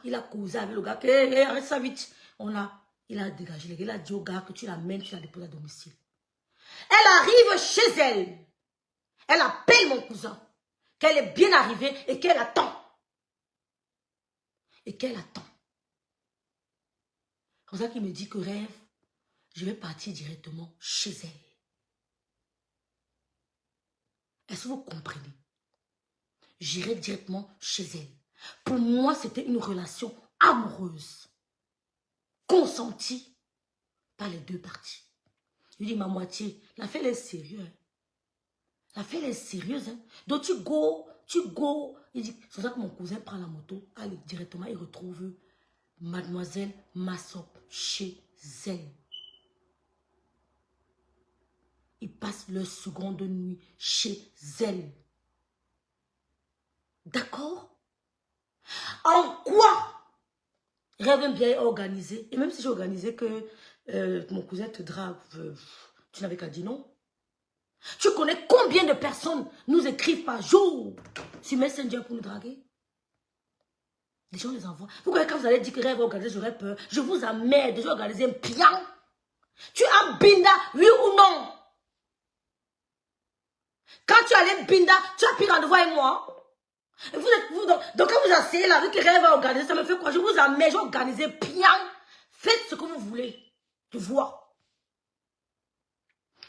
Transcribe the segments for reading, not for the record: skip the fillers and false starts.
Il a causé avec le gars. Arrête ça vite. Il a dégagé. Il a dit au gars que tu l'amènes, tu la déposes à domicile. Elle arrive chez elle. Elle appelle mon cousin. Qu'elle est bien arrivée et qu'elle attend. C'est pour ça qu'il me dit que rêve, je vais partir directement chez elle. Est-ce que vous comprenez? J'irai directement chez elle. Pour moi, c'était une relation amoureuse. Consentie par les deux parties. Je dis, ma moitié, l'affaire est sérieuse. L'affaire est sérieuse. Hein? Donc tu go. Il dit, c'est ça que mon cousin prend la moto. Allez, directement, il retrouve mademoiselle Massop chez elle. Ils passent leur seconde nuit chez elle. D'accord? En quoi rêve bien organisé? Et même si j'ai organisé que mon cousin te drague, tu n'avais qu'à dire non. Tu connais combien de personnes nous écrivent par jour sur Messenger pour nous draguer? Les gens les envoient. Vous voyez, quand vous allez dire que rêve organisé, j'aurais peur. Je vous amène déjà organiser un pian. Tu as Binda, oui ou non? Quand tu allais Binda, tu as pris rendez-vous avec moi. Donc quand vous asseyez là avec les rêves organisés, ça me fait quoi? Je vous amène, j'ai organisé bien. Faites ce que vous voulez. Je vois.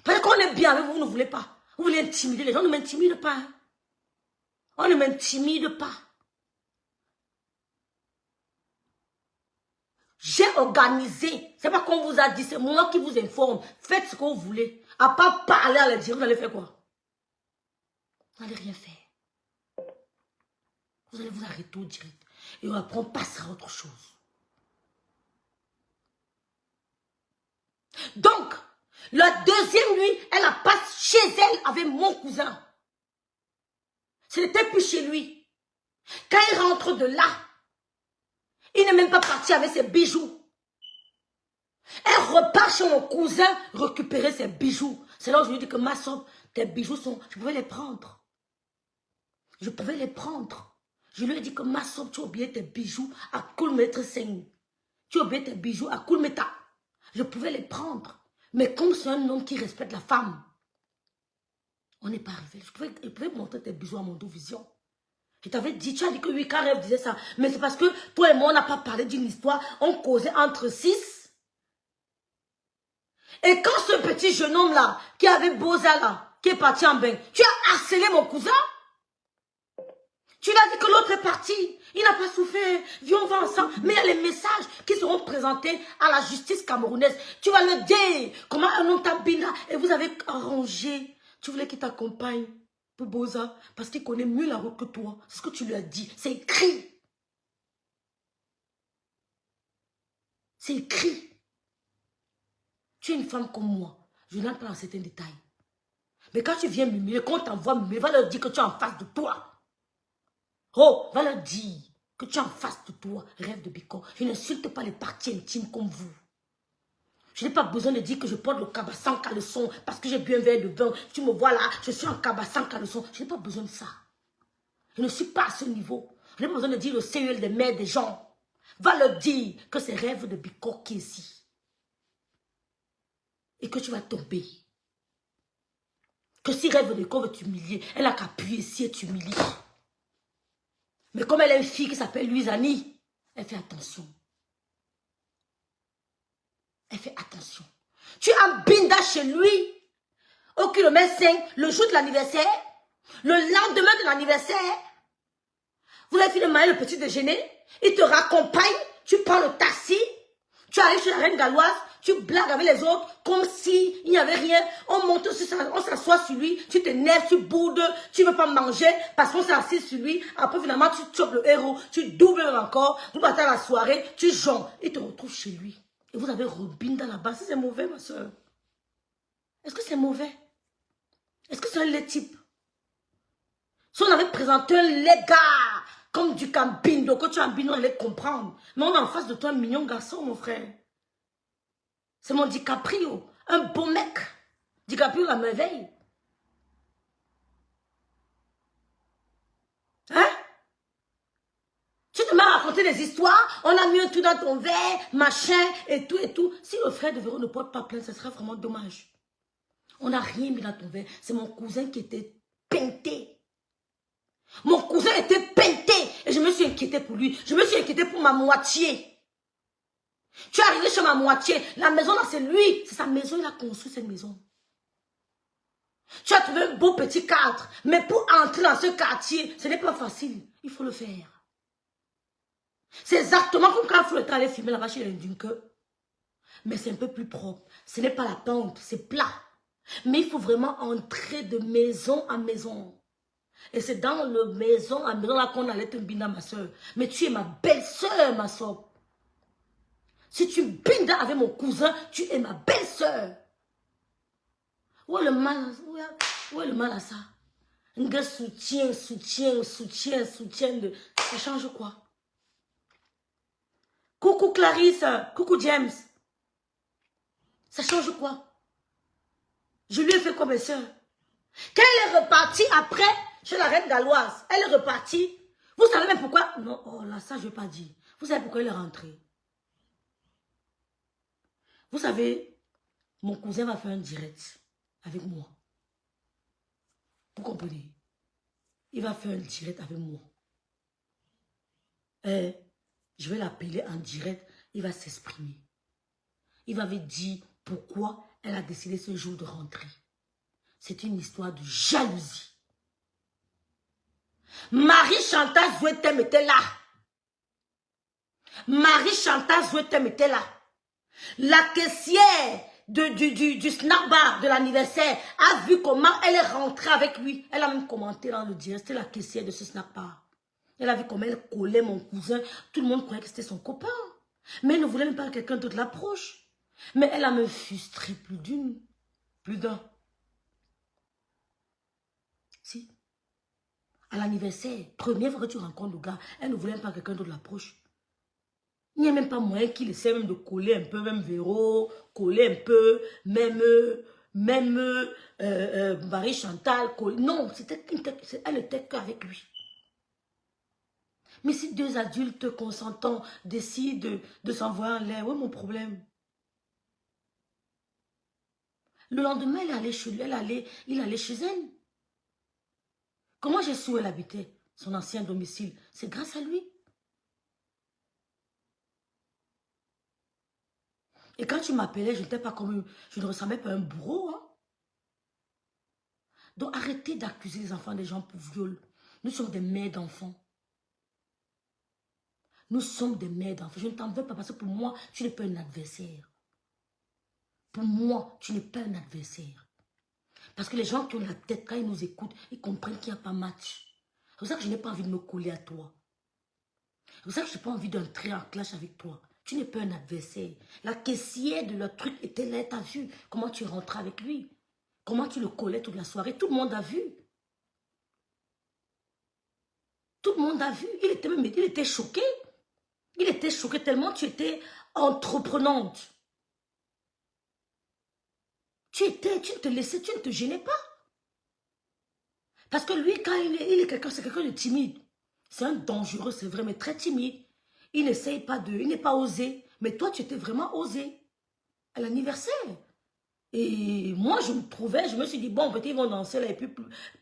Parce qu'on est bien avec vous, vous ne voulez pas. Vous voulez intimider. Les gens ne m'intimident pas. Hein. On ne m'intimide pas. J'ai organisé. C'est pas qu'on vous a dit, c'est moi qui vous informe. Faites ce que vous voulez. À part parler à la dire, vous allez faire quoi? Vous n'allez rien faire. Vous allez vous arrêter au direct. Et après, on passera à autre chose. Donc, la deuxième nuit, elle la passe chez elle avec mon cousin. Ce n'était plus chez lui. Quand il rentre de là, il n'est même pas parti avec ses bijoux. Elle repart chez mon cousin récupérer ses bijoux. C'est là où je lui dis que ma soeur, tes bijoux sont... Je pouvais les prendre. Je pouvais les prendre. Je lui ai dit que ma soeur, tu as oublié tes bijoux à Koulmetre Seng. Tu as oublié tes bijoux à Koulmeta. Je pouvais les prendre. Mais comme c'est un homme qui respecte la femme, on n'est pas arrivé. Je pouvais montrer tes bijoux à mon vision. Je t'avais dit, tu as dit que oui, quand Rêve disait ça. Mais c'est parce que toi et moi, on n'a pas parlé d'une histoire. On causait entre 6. Et quand ce petit jeune homme-là, qui avait Boza là, qui est parti en bain, tu as harcelé mon cousin. Tu lui as dit que l'autre est parti. Il n'a pas souffert. Viens, on va ensemble. Mais il y a les messages qui seront présentés à la justice camerounaise. Tu vas le dire. Comment un homme t'a bina. Et vous avez arrangé. Tu voulais qu'il t'accompagne pour Boza. Parce qu'il connaît mieux la route que toi. C'est ce que tu lui as dit. C'est écrit. C'est écrit. Tu es une femme comme moi. Je n'entre pas dans certains détails. Mais quand tu viens m'humilier, quand on t'envoie m'humilier, va leur dire que tu es en face de toi. Oh, va leur dire que tu es en face de toi, Rêve de Bicor. Je n'insulte pas les parties intimes comme vous. Je n'ai pas besoin de dire que je porte le cabassin caleçon parce que j'ai bu un verre de vin. Tu me vois là, je suis en cabassin caleçon. Je n'ai pas besoin de ça. Je ne suis pas à ce niveau. Je n'ai pas besoin de dire le CEL des mères des gens. Va leur dire que c'est Rêve de Bicor qui est ici. Et que tu vas tomber. Que si Rêve de Bicor veut t'humilier, elle n'a qu'à appuyer ici et t'humilier. Mais comme elle est une fille qui s'appelle Louise-Annie, elle fait attention. Elle fait attention. Tu as Binda chez lui, au kilomètre 5, le jour de l'anniversaire, le lendemain de l'anniversaire. Vous avez fini de manger le petit déjeuner, il te raccompagne, tu prends le taxi, tu arrives chez la reine galloise, tu blagues avec les autres comme s'il n'y avait rien. On monte, on s'assoit sur lui, tu t'énerves, tu boudes, tu ne veux pas manger parce qu'on s'est assis sur lui. Après, finalement, tu chopes le héros, tu doubles encore, vous partez à la soirée, tu jonges. Il te retrouve chez lui. Et vous avez Robin dans la base. C'est mauvais, ma soeur. Est-ce que c'est mauvais? Est-ce que c'est un lait type? Si on avait présenté un lait gars, comme du Cambindo, que tu as un bino, on allait comprendre. Mais on est en face de toi un mignon garçon, mon frère. C'est mon DiCaprio, un beau mec. DiCaprio la merveille. Hein? Tu te mets à raconté des histoires, on a mis un tout dans ton verre, machin, et tout, et tout. Si le frère de Véro ne porte pas plainte, ce serait vraiment dommage. On n'a rien mis dans ton verre. C'est mon cousin qui était peinté. Mon cousin était peinté. Et je me suis inquiétée pour lui. Je me suis inquiétée pour ma moitié. Tu es arrivé chez ma moitié. La maison là, c'est lui. C'est sa maison, il a construit cette maison. Tu as trouvé un beau petit cadre. Mais pour entrer dans ce quartier, ce n'est pas facile. Il faut le faire. C'est exactement comme quand il faut le temps aller filmer là-bas chez les Dunker. Mais c'est un peu plus propre. Ce n'est pas la pente, c'est plat. Mais il faut vraiment entrer de maison en maison. Et c'est dans le maison en maison là qu'on allait te binder ma soeur. Mais tu es ma belle-soeur, ma soeur. Si tu bindes avec mon cousin, tu es ma belle-soeur. Où est le mal, où est le mal à ça? Un gars soutien de... Ça change quoi? Coucou Clarisse, coucou James. Ça change quoi? Je lui ai fait quoi, mes soeurs? Quand elle est repartie après, chez la reine galloise, elle est repartie. Vous savez même pourquoi? Non, oh là, ça je ne vais pas dire. Vous savez pourquoi elle est rentrée? Vous savez, mon cousin va faire un direct avec moi. Vous comprenez? Il va faire un direct avec moi. Je vais l'appeler en direct. Il va s'exprimer. Il va me dire pourquoi elle a décidé ce jour de rentrer. C'est une histoire de jalousie. Marie-Chantal Zouetem était là. Marie-Chantal Zouetem était là. La caissière du snack bar de l'anniversaire a vu comment elle est rentrée avec lui. Elle a même commenté dans le direct. C'était la caissière de ce snack bar. Elle a vu comment elle collait mon cousin. Tout le monde croyait que c'était son copain. Mais elle ne voulait même pas que quelqu'un d'autre l'approche. Mais elle a me frustré plus d'un. Si. À l'anniversaire, première fois que tu rencontres le gars, elle ne voulait même pas que quelqu'un d'autre l'approche. Il n'y a même pas moyen qu'il essaie même de coller un peu, même Véro, coller un peu, même Marie-Chantal, non, elle était qu'avec lui. Mais si deux adultes consentants décident de s'envoyer en l'air, où est mon problème? Le lendemain, il allait chez lui, il allait chez elle. Comment j'ai su où elle habitait, son ancien domicile? C'est grâce à lui. Et quand tu m'appelais, je n'étais pas comme je ne ressemblais pas à un bourreau. Hein? Donc arrêtez d'accuser les enfants des gens pour viol. Nous sommes des mères d'enfants. Nous sommes des mères d'enfants. Je ne t'en veux pas parce que pour moi, tu n'es pas un adversaire. Pour moi, tu n'es pas un adversaire. Parce que les gens qui ont la tête, quand ils nous écoutent, ils comprennent qu'il n'y a pas match. C'est pour ça que je n'ai pas envie de me coller à toi. C'est pour ça que je n'ai pas envie d'entrer en clash avec toi. Tu n'es pas un adversaire. La caissière de leur truc était là, tu as vu comment tu rentrais avec lui. Comment tu le collais toute la soirée. Tout le monde a vu. Tout le monde a vu. Il était choqué. Il était choqué tellement tu étais entreprenante. Tu ne te laissais, tu ne te gênais pas. Parce que lui, quand il est quelqu'un, c'est quelqu'un de timide. C'est un dangereux, c'est vrai, mais très timide. Il n'essaye pas il n'est pas osé. Mais toi, tu étais vraiment osé. À l'anniversaire. Et moi, je me suis dit, bon, peut-être ils vont danser là, et puis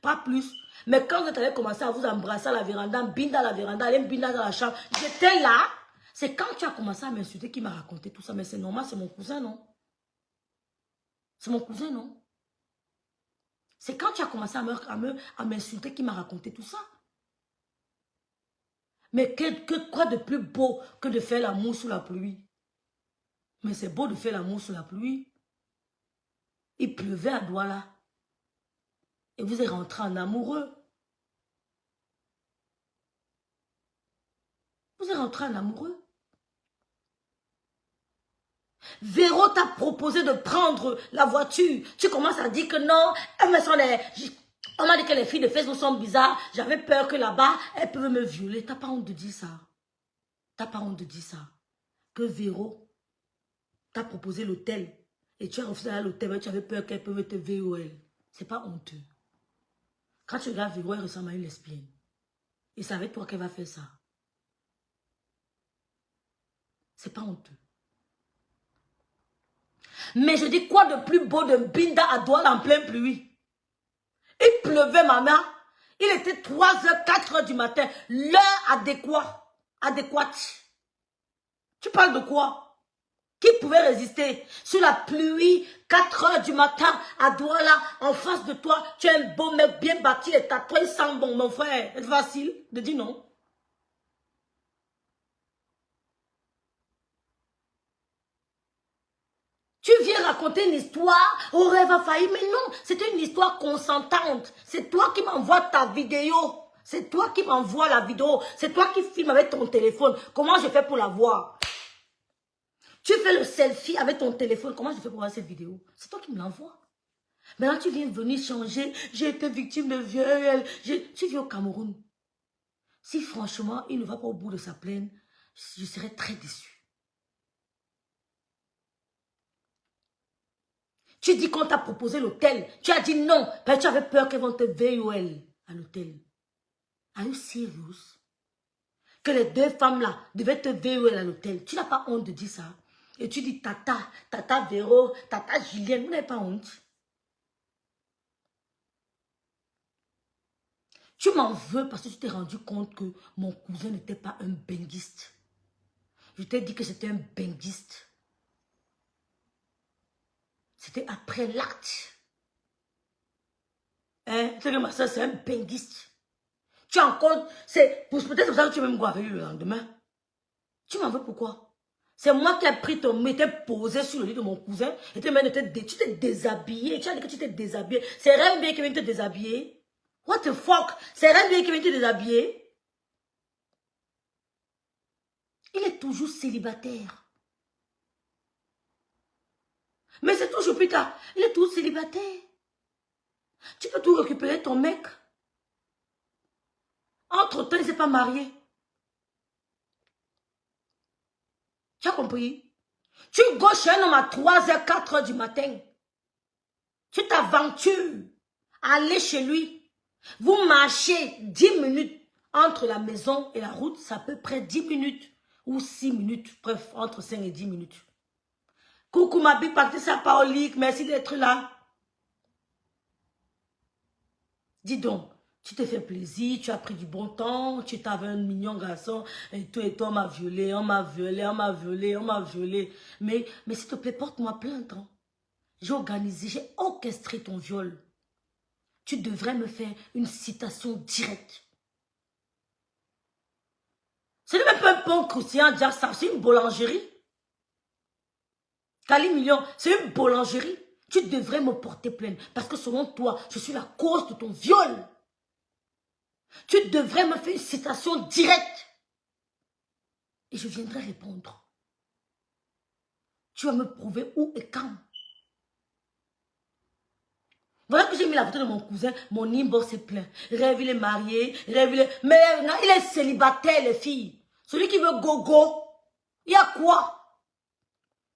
pas plus. Mais quand vous allez commencer à vous embrasser à la véranda, binda à la véranda, aller binda dans la chambre, j'étais là. C'est quand tu as commencé à m'insulter qu'il m'a raconté tout ça. Mais c'est normal, c'est mon cousin, non? C'est mon cousin, non? C'est quand tu as commencé à m'insulter qu'il m'a raconté tout ça. Mais quoi de plus beau que de faire l'amour sous la pluie? Mais c'est beau de faire l'amour sous la pluie. Il pleuvait à Douala. Et vous êtes rentrés en amoureux. Vous êtes rentrés en amoureux. Véro t'a proposé de prendre la voiture. Tu commences à dire que non. On m'a dit que les filles de Facebook sont bizarres. J'avais peur que là-bas, elles peuvent me violer. T'as pas honte de dire ça. T'as pas honte de dire ça. Que Véro t'a proposé l'hôtel. Et tu as refusé à l'hôtel, mais tu avais peur qu'elle peut te VOL. C'est pas honteux. Quand tu regardes Véro, elle ressemble à une lesbienne. Et c'est avec toi qu'elle va faire ça. C'est pas honteux. Mais je dis quoi de plus beau de Binda à Douala en pleine pluie? Il pleuvait, maman. Il était 3h, 4h du matin. L'heure adéquate. Tu parles de quoi? Qui pouvait résister sur la pluie, 4h du matin, à Douala, en face de toi? Tu es un beau mec bien bâti, et tatoué, il sent bon, mon frère. C'est facile de dire non. Tu viens raconter une histoire, au rêve a failli, mais non, c'était une histoire consentante. C'est toi qui m'envoies ta vidéo. C'est toi qui m'envoies la vidéo. C'est toi qui filmes avec ton téléphone. Comment je fais pour la voir? Tu fais le selfie avec ton téléphone. Comment je fais pour voir cette vidéo? C'est toi qui me l'envoies. Maintenant, tu viens venir changer. J'ai été victime de viol. Tu vis au Cameroun. Si franchement, il ne va pas au bout de sa plaine, je serais très déçu. Tu dis qu'on t'a proposé l'hôtel. Tu as dit non. Parce que tu avais peur qu'elles vont te VOL à l'hôtel. Are you serious? Que les deux femmes-là devaient te VOL à l'hôtel. Tu n'as pas honte de dire ça? Et tu dis Tata Véro, Tata Julienne. Vous n'avez pas honte? Tu m'en veux parce que tu t'es rendu compte que mon cousin n'était pas un benguiste. Je t'ai dit que c'était un benguiste. C'était après l'acte. Hein? C'est que ma soeur, c'est un benguiste. Tu en compte, c'est peut-être pour ça que tu veux me voir avec lui le lendemain. Tu m'en veux pourquoi? C'est moi qui ai pris ton m'étais posé sur le lit de mon cousin. Et tu t'es déshabillé. Tu as dit que tu t'es déshabillé. C'est Rêve bien qui vient te déshabiller. What the fuck? C'est Rêve bien qui vient te déshabiller. Il est toujours célibataire. Mais c'est toujours plus tard. Il est toujours célibataire. Tu peux tout récupérer ton mec. Entre-temps, il ne s'est pas marié. Tu as compris? Tu gauches un homme à 3h, 4h du matin. Tu t'aventures à aller chez lui. Vous marchez 10 minutes entre la maison et la route. C'est à peu près 10 minutes ou 6 minutes. Bref, entre 5 et 10 minutes. Coucou ma bille, Patricia Paolique, merci d'être là. Dis donc, tu t'es fait plaisir, tu as pris du bon temps, tu t'avais un mignon garçon, et toi, on m'a violé, on m'a violé, on m'a violé, on m'a violé. Mais s'il te plaît, porte-moi plainte. Hein. J'ai organisé, j'ai orchestré ton viol. Tu devrais me faire une citation directe. Ce n'est même pas un pain croustillant, dire ça, c'est une boulangerie. Cali Million, c'est une boulangerie. Tu devrais me porter plainte parce que selon toi, je suis la cause de ton viol. Tu devrais me faire une citation directe. Et je viendrai répondre. Tu vas me prouver où et quand. Voilà que j'ai mis la photo de mon cousin, mon inbox est plein. Rêve, il est marié, Rêve, il est... Mais non, il est célibataire, les filles. Celui qui veut gogo, il y a quoi?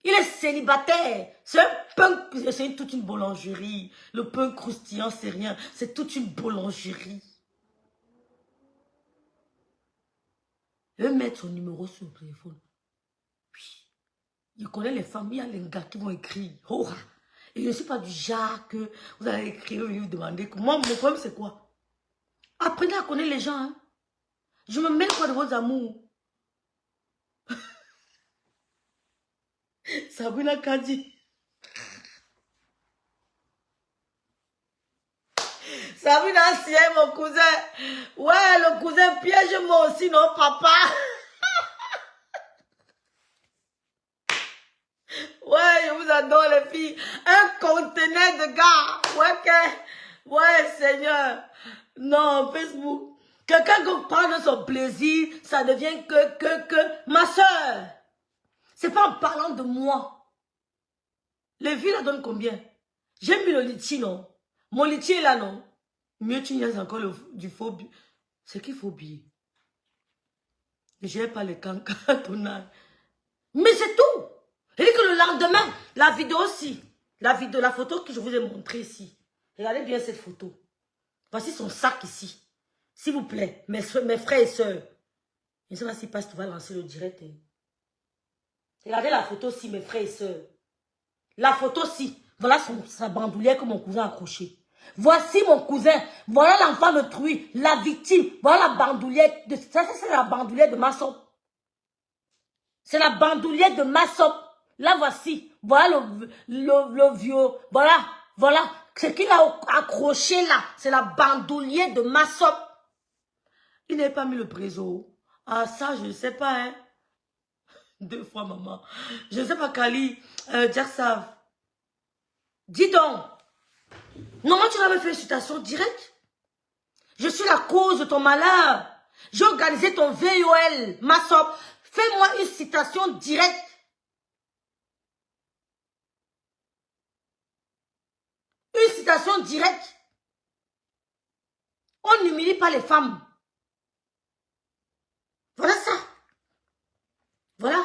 Il est célibataire. C'est un pain, c'est toute une boulangerie. Le pain croustillant, c'est rien. C'est toute une boulangerie. Je vais mettre son numéro sur le téléphone. Oui. Je connais les femmes, il y a les gars qui vont écrire. Oh. Et je ne suis pas du genre que vous allez écrire et vous demander. Moi, mon problème, c'est quoi? Apprenez à connaître les gens. Hein. Je me mêle quoi de vos amours? Sabrina Kadi. Sabrina, c'est mon cousin. Ouais, le cousin piège moi aussi, non, papa? Ouais, je vous adore, les filles. Un conteneur de gars. Ouais, Seigneur. Non, Facebook. Quelqu'un qui prend de son plaisir, ça devient que. Ma soeur. C'est pas en parlant de moi. Les filles la donnent combien? J'ai mis le litchi, non? Mon litchi est là, non? Mieux tu niaises encore du faux billet. C'est qu'il faut billet. Je n'ai pas les cancans. Mais c'est tout. Et que le lendemain, la vidéo aussi. La photo que je vous ai montrée ici. Regardez bien cette photo. Voici son sac ici. S'il vous plaît, mes frères et sœurs. Je ne sais pas si Pasteur va lancer le direct. Regardez la photo-ci, mes frères et sœurs. La photo-ci. Voilà sa bandoulière que mon cousin a accrochée. Voici mon cousin. Voilà l'enfant de Truy, la victime. Voilà la bandoulière. Ça, c'est la bandoulière de Massop. C'est la bandoulière de Massop. Là, voici. Voilà le vieux. Voilà. Voilà. Ce qu'il a accroché là, c'est la bandoulière de Massop. Il n'avait pas mis le préso. Ah, ça, je ne sais pas, hein. 2 fois, maman. Je ne sais pas, Kali. Djaksav. Dis donc. Normalement, tu m'avais fait une citation directe. Je suis la cause de ton malheur. J'ai organisé ton VOL, Massop. Fais-moi une citation directe. Une citation directe. On n'humilie pas les femmes. Voilà ça. Voilà.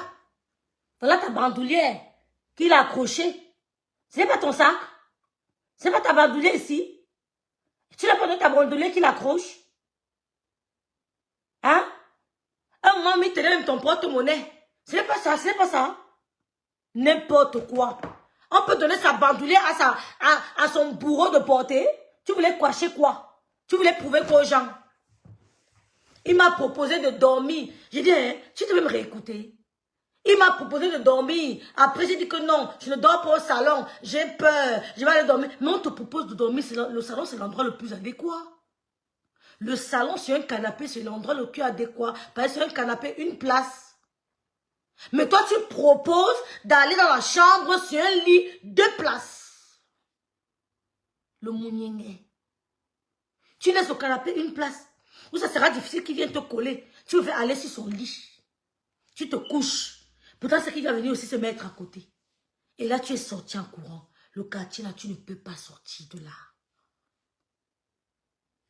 Voilà ta bandoulière qu'il a accrochée. Ce n'est pas ton sac. Ce n'est pas ta bandoulière ici. Tu n'as pas donné ta bandoulière qu'il accroche. Hein? Un moment, il te donne même ton porte-monnaie. Ce n'est pas ça, ce n'est pas ça. N'importe quoi. On peut donner sa bandoulière à son bourreau de porter. Tu voulais cacher quoi? Tu voulais prouver quoi aux gens? Il m'a proposé de dormir. J'ai dit, hein, tu devais me réécouter. Il m'a proposé de dormir. Après, j'ai dit que non, je ne dors pas au salon. J'ai peur. Je vais aller dormir. Mais on te propose de dormir. Le salon, c'est l'endroit le plus adéquat. Le salon, c'est un canapé, c'est l'endroit le plus adéquat. Parce que c'est un canapé, une place. Mais toi, tu proposes d'aller dans la chambre sur un lit, 2 places. Le mouniengue. Tu laisses au canapé une place. Où ça sera difficile qu'il vienne te coller. Tu veux aller sur son lit. Tu te couches. Pourtant, c'est qu'il va venir aussi se mettre à côté. Et là, tu es sorti en courant. Le quartier, là, tu ne peux pas sortir de là.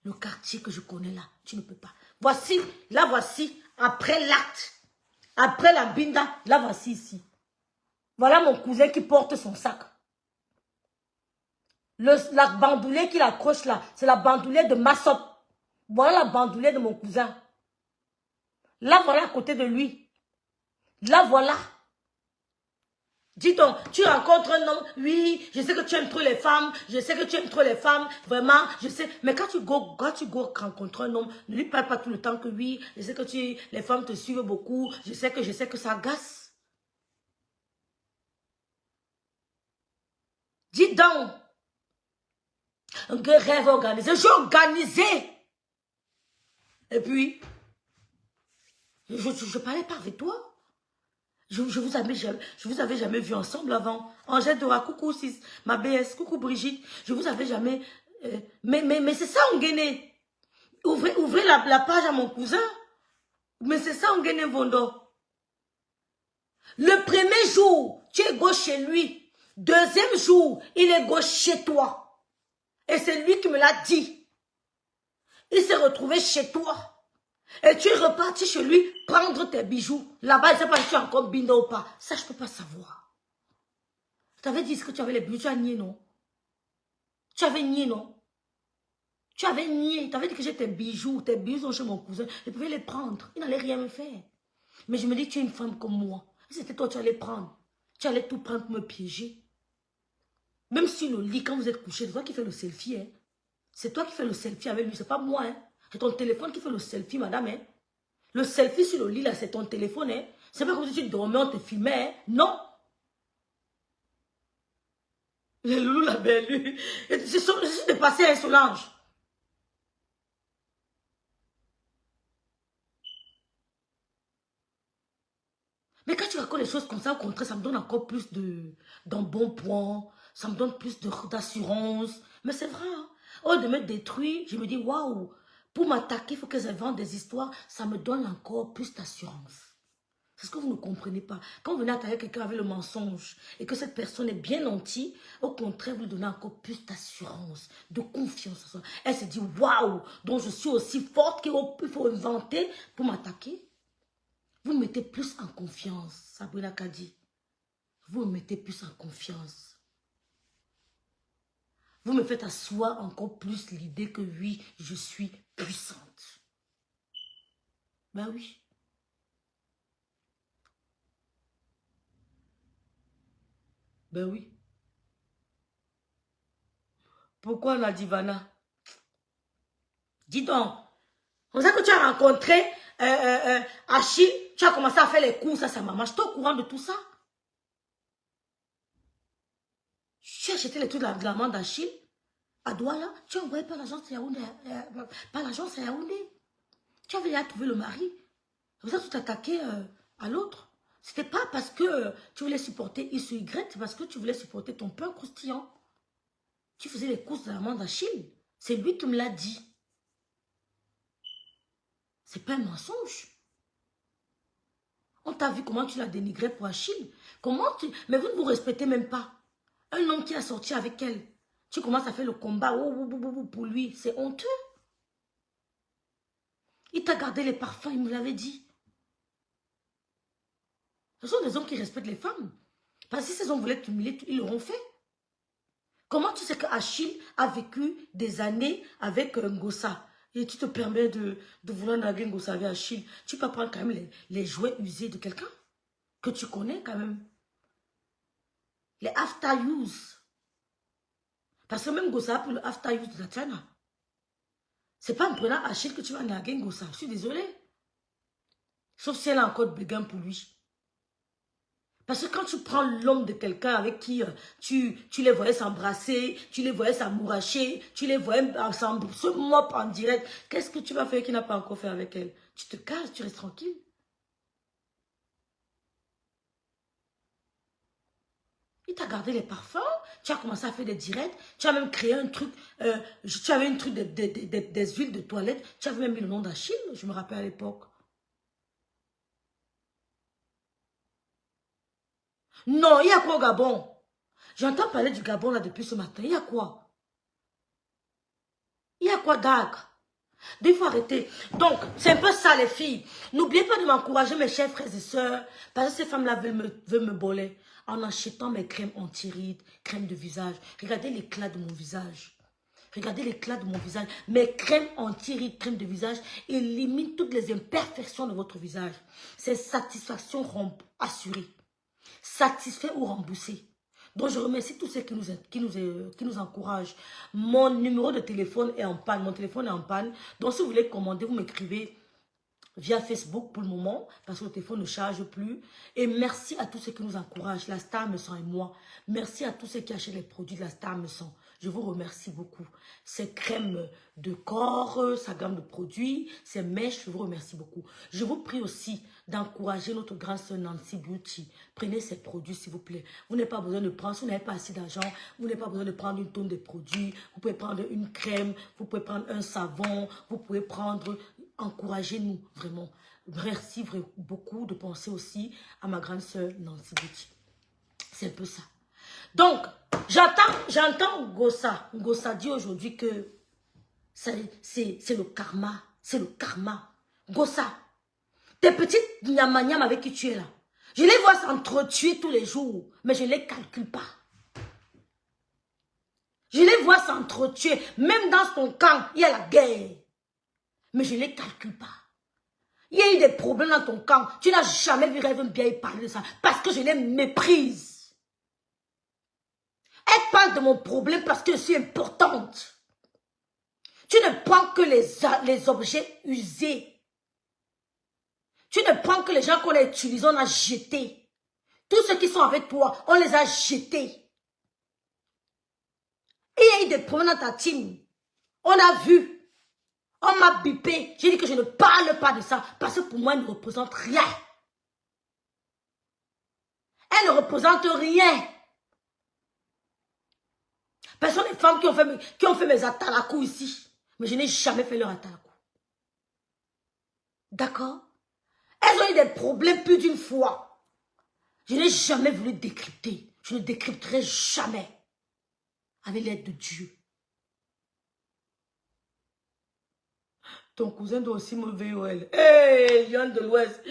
Le quartier que je connais là, tu ne peux pas. Voici, là, voici, après l'acte. Après la binda, là, voici ici. Voilà mon cousin qui porte son sac. La bandoulière qu'il accroche là, c'est la bandoulière de Massop. Voilà la bandoulière de mon cousin. Là, voilà à côté de lui. Là, voilà. Dis donc, tu rencontres un homme, oui, je sais que tu aimes trop les femmes, je sais que tu aimes trop les femmes, vraiment, je sais. Mais quand tu go rencontrer un homme, ne lui parle pas tout le temps que oui, je sais que les femmes te suivent beaucoup, je sais que ça agace. Dis donc, un rêve organisé, j'ai organisé. Et puis, je parlais pas avec toi. Je vous avais jamais vu ensemble avant. Angèle Dora, coucou 6, ma BS, coucou Brigitte. Je vous avais jamais... mais c'est ça, Nguéné. Ouvrez la page à mon cousin. Mais c'est ça, Nguéné Vondo. Le premier jour, tu es gauche chez lui. Deuxième jour, il est gauche chez toi. Et c'est lui qui me l'a dit. Il s'est retrouvé chez toi. Et tu es reparti chez lui prendre tes bijoux. Là-bas, il ne sait pas si tu es encore binda ou pas. Ça, je ne peux pas savoir. Je t'avais dit que tu avais les bijoux, tu as nié, non? Tu avais nié, non? Tu avais nié. Tu avais dit que j'ai tes bijoux sont chez mon cousin. Je pouvais les prendre. Il n'allait rien me faire. Mais je me dis, tu es une femme comme moi. Si c'était toi, tu allais prendre. Tu allais tout prendre pour me piéger. Même si le lit, quand vous êtes couché, c'est toi qui fais le selfie. Hein? C'est toi qui fais le selfie avec lui, c'est pas moi. Hein? C'est ton téléphone qui fait le selfie, madame. Hein? Le selfie sur le lit, là, c'est ton téléphone. Hein? C'est pas comme si tu dormais, on te filmait. Hein? Non. Les loulous, la belle. C'est dépassé un Solange. Mais quand tu racontes les choses comme ça, au contraire, ça me donne encore plus d'embonpoint. Ça me donne plus d'assurance. Mais c'est vrai. Hein? Au lieu de me détruire, je me dis, waouh, pour m'attaquer, il faut qu'elles inventent des histoires. Ça me donne encore plus d'assurance. C'est ce que vous ne comprenez pas. Quand vous venez attaquer quelqu'un avec le mensonge et que cette personne est bien nantie, au contraire, vous lui donnez encore plus d'assurance, de confiance. Elle se dit, waouh, donc je suis aussi forte qu'il faut inventer pour m'attaquer. Vous me mettez plus en confiance, Sabrina Kadi. Vous me mettez plus en confiance. Vous me faites asseoir encore plus l'idée que oui, je suis puissante. Ben oui. Ben oui. Pourquoi Nadivana? Dis donc. Comme ça que tu as rencontré Achille, tu as commencé à faire les courses à sa maman. Je suis au courant de tout ça. Tu as acheté les trucs de la maman d'Achille. À Douala, tu as envoyé par l'agence Yaoundé. Par l'agence Yaoundé. Tu avais déjà trouvé le mari. Comme ça, tu t'attaquais à l'autre. C'était pas parce que tu voulais supporter X ou Y, c'est parce que tu voulais supporter ton pain croustillant. Tu faisais les courses de la maman d'Achille. C'est lui qui me l'a dit. C'est pas un mensonge. On t'a vu comment tu l'as dénigré pour Achille. Comment tu... Mais vous ne vous respectez même pas. Un homme qui a sorti avec elle. Tu commences à faire le combat pour lui. C'est honteux. Il t'a gardé les parfums, il me l'avait dit. Ce sont des hommes qui respectent les femmes. Parce que si ces hommes voulaient t'humilier, ils l'auront fait. Comment tu sais que Achille a vécu des années avec Ngossa et tu te permets de vouloir narguer Ngossa avec Achille? Tu peux prendre quand même les jouets usés de quelqu'un que tu connais quand même. Les after use. Parce que même Ngossa a pris le after use de Tatiana. C'est pas en prenant Achille que tu vas narguer Ngossa. Je suis désolée. Sauf si elle a encore de béguin pour lui. Parce que quand tu prends l'homme de quelqu'un avec qui tu les voyais s'embrasser, tu les voyais s'amouracher, tu les voyais se mopper en direct, qu'est-ce que tu vas faire qu'il n'a pas encore fait avec elle? Tu te casses, tu restes tranquille. Il t'a gardé les parfums, tu as commencé à faire des directs, tu as même créé un truc, tu avais un truc des huiles de toilette, tu avais même mis le nom d'Achille, je me rappelle à l'époque. Non, il y a quoi au Gabon? J'entends parler du Gabon là depuis ce matin. Il y a quoi? Il y a quoi d'âgre? Il faut arrêter. Donc, c'est un peu ça les filles. N'oubliez pas de m'encourager mes chers frères et sœurs. Parce que ces femmes-là veulent me boler. En achetant mes crèmes anti-rides, crèmes de visage. Regardez l'éclat de mon visage. Regardez l'éclat de mon visage. Mes crèmes anti-rides, crèmes de visage éliminent toutes les imperfections de votre visage. C'est satisfaction assurée. Satisfait ou remboursé. Donc je remercie tous ceux qui nous encouragent. Mon numéro de téléphone est en panne. Mon téléphone est en panne. Donc si vous voulez commander, vous m'écrivez via Facebook pour le moment. Parce que le téléphone ne charge plus. Et merci à tous ceux qui nous encouragent. La Star Me Sent et moi. Merci à tous ceux qui achètent les produits de la Star Me Sent. Je vous remercie beaucoup. Ces crèmes de corps, sa gamme de produits, ces mèches, je vous remercie beaucoup. Je vous prie aussi d'encourager notre grande sœur Nancy Beauty. Prenez ces produits s'il vous plaît. Vous n'avez pas besoin de prendre, si vous n'avez pas assez d'argent, vous n'avez pas besoin de prendre une tonne de produits. Vous pouvez prendre une crème, vous pouvez prendre un savon, vous pouvez prendre... Encouragez-nous, vraiment. Merci beaucoup de penser aussi à ma grande sœur Nancy Beauty. C'est un peu ça. Donc, j'entends Ngossa. Ngossa dit aujourd'hui que c'est le karma. C'est le karma. Ngossa, tes petites nyama avec qui tu es là, je les vois s'entretuer tous les jours, mais je ne les calcule pas. Je les vois s'entretuer. Même dans ton camp, il y a la guerre. Mais je ne les calcule pas. Il y a eu des problèmes dans ton camp. Tu n'as jamais vu Rêve bien parler de ça. Parce que je les méprise. Elle parle de mon problème parce que je suis importante. Tu ne prends que les objets usés. Tu ne prends que les gens qu'on a utilisés, on a jetés. Tous ceux qui sont avec toi, on les a jetés. Il y a eu des problèmes dans ta team. On a vu. On m'a bipé. J'ai dit que je ne parle pas de ça. Parce que pour moi, elle ne représente rien. Elle ne représente rien. Ce sont les femmes qui ont fait mes atalakou ici. Mais je n'ai jamais fait leur atalakou. D'accord? Elles ont eu des problèmes plus d'une fois. Je n'ai jamais voulu décrypter. Je ne décrypterai jamais. Avec l'aide de Dieu. Ton cousin doit aussi me VOL. Hey, Yann de l'Ouest.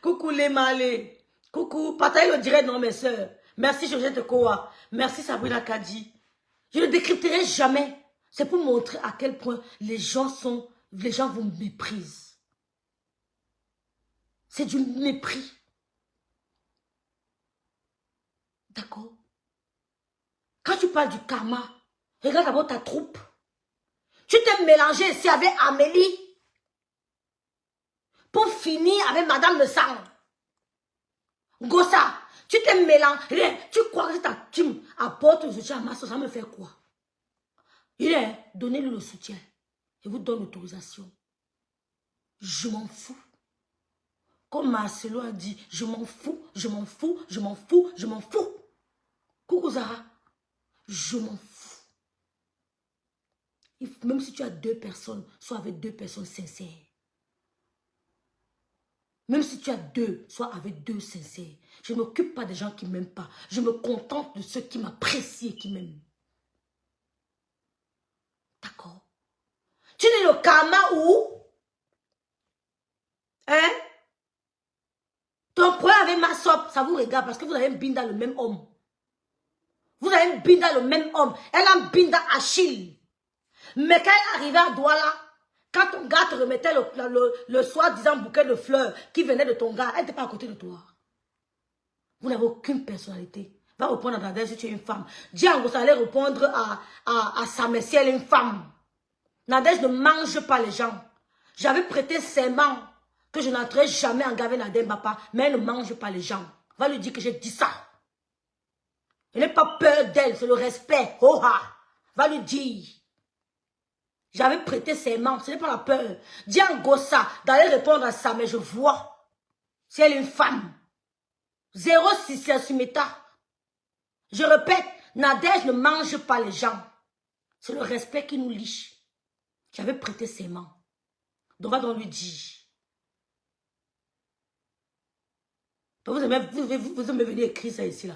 Coucou les malais. Coucou. Partagez le direct, non, mes soeurs. Merci, Georgette Kowa. Merci, Sabrina Kadi. Je ne décrypterai jamais. C'est pour montrer à quel point les gens vous méprisent. C'est du mépris. D'accord? parles du karma. Regarde d'abord ta troupe. Tu t'es mélangé ici avec Amélie. Pour finir avec Madame Le Sang. Gossa, tu t'es mélangé. Tu crois que ta team apporte le soutien à ma soeur, ça me fait quoi? Donnez-lui le soutien. Je vous donne l'autorisation. Je m'en fous. Comme Marcelo a dit, je m'en fous, je m'en fous, je m'en fous, je m'en fous. Coucou Zara, je m'en fous. Même si tu as 2 personnes, sois avec 2 personnes sincères. Même si tu as 2, sois avec 2 sincères. Je ne m'occupe pas des gens qui ne m'aiment pas. Je me contente de ceux qui m'apprécient et qui m'aiment. D'accord? Tu dis le karma où? Hein? Ton problème avec ma soeur, ça vous regarde parce que vous avez une binda le même homme. Vous avez une binda le même homme. Elle a une binda Achille. Mais quand elle arrivait à Douala, quand ton gars te remettait le soi-disant bouquet de fleurs qui venait de ton gars, elle n'était pas à côté de toi. Vous n'avez aucune personnalité. Va répondre à Nadège si tu es une femme. Django, ça allait répondre à Samé si elle est une femme. Nadège ne mange pas les gens. J'avais prêté serment que je n'entrerai jamais en gaver Nadège Mbapa, mais elle ne mange pas les gens. Va lui dire que j'ai dit ça. Je n'ai pas peur d'elle, c'est le respect. Oh ha! Va lui dire. J'avais prêté serment, ce n'est pas la peur. Dis à Gossa d'aller répondre à ça, mais je vois. Si elle est une femme. 06 Sumeta. Je répète, Nadège ne mange pas les gens. C'est le respect qui nous lie. J'avais prêté serment. Donc va donc lui dire. Vous aimez venir écrire ça ici là.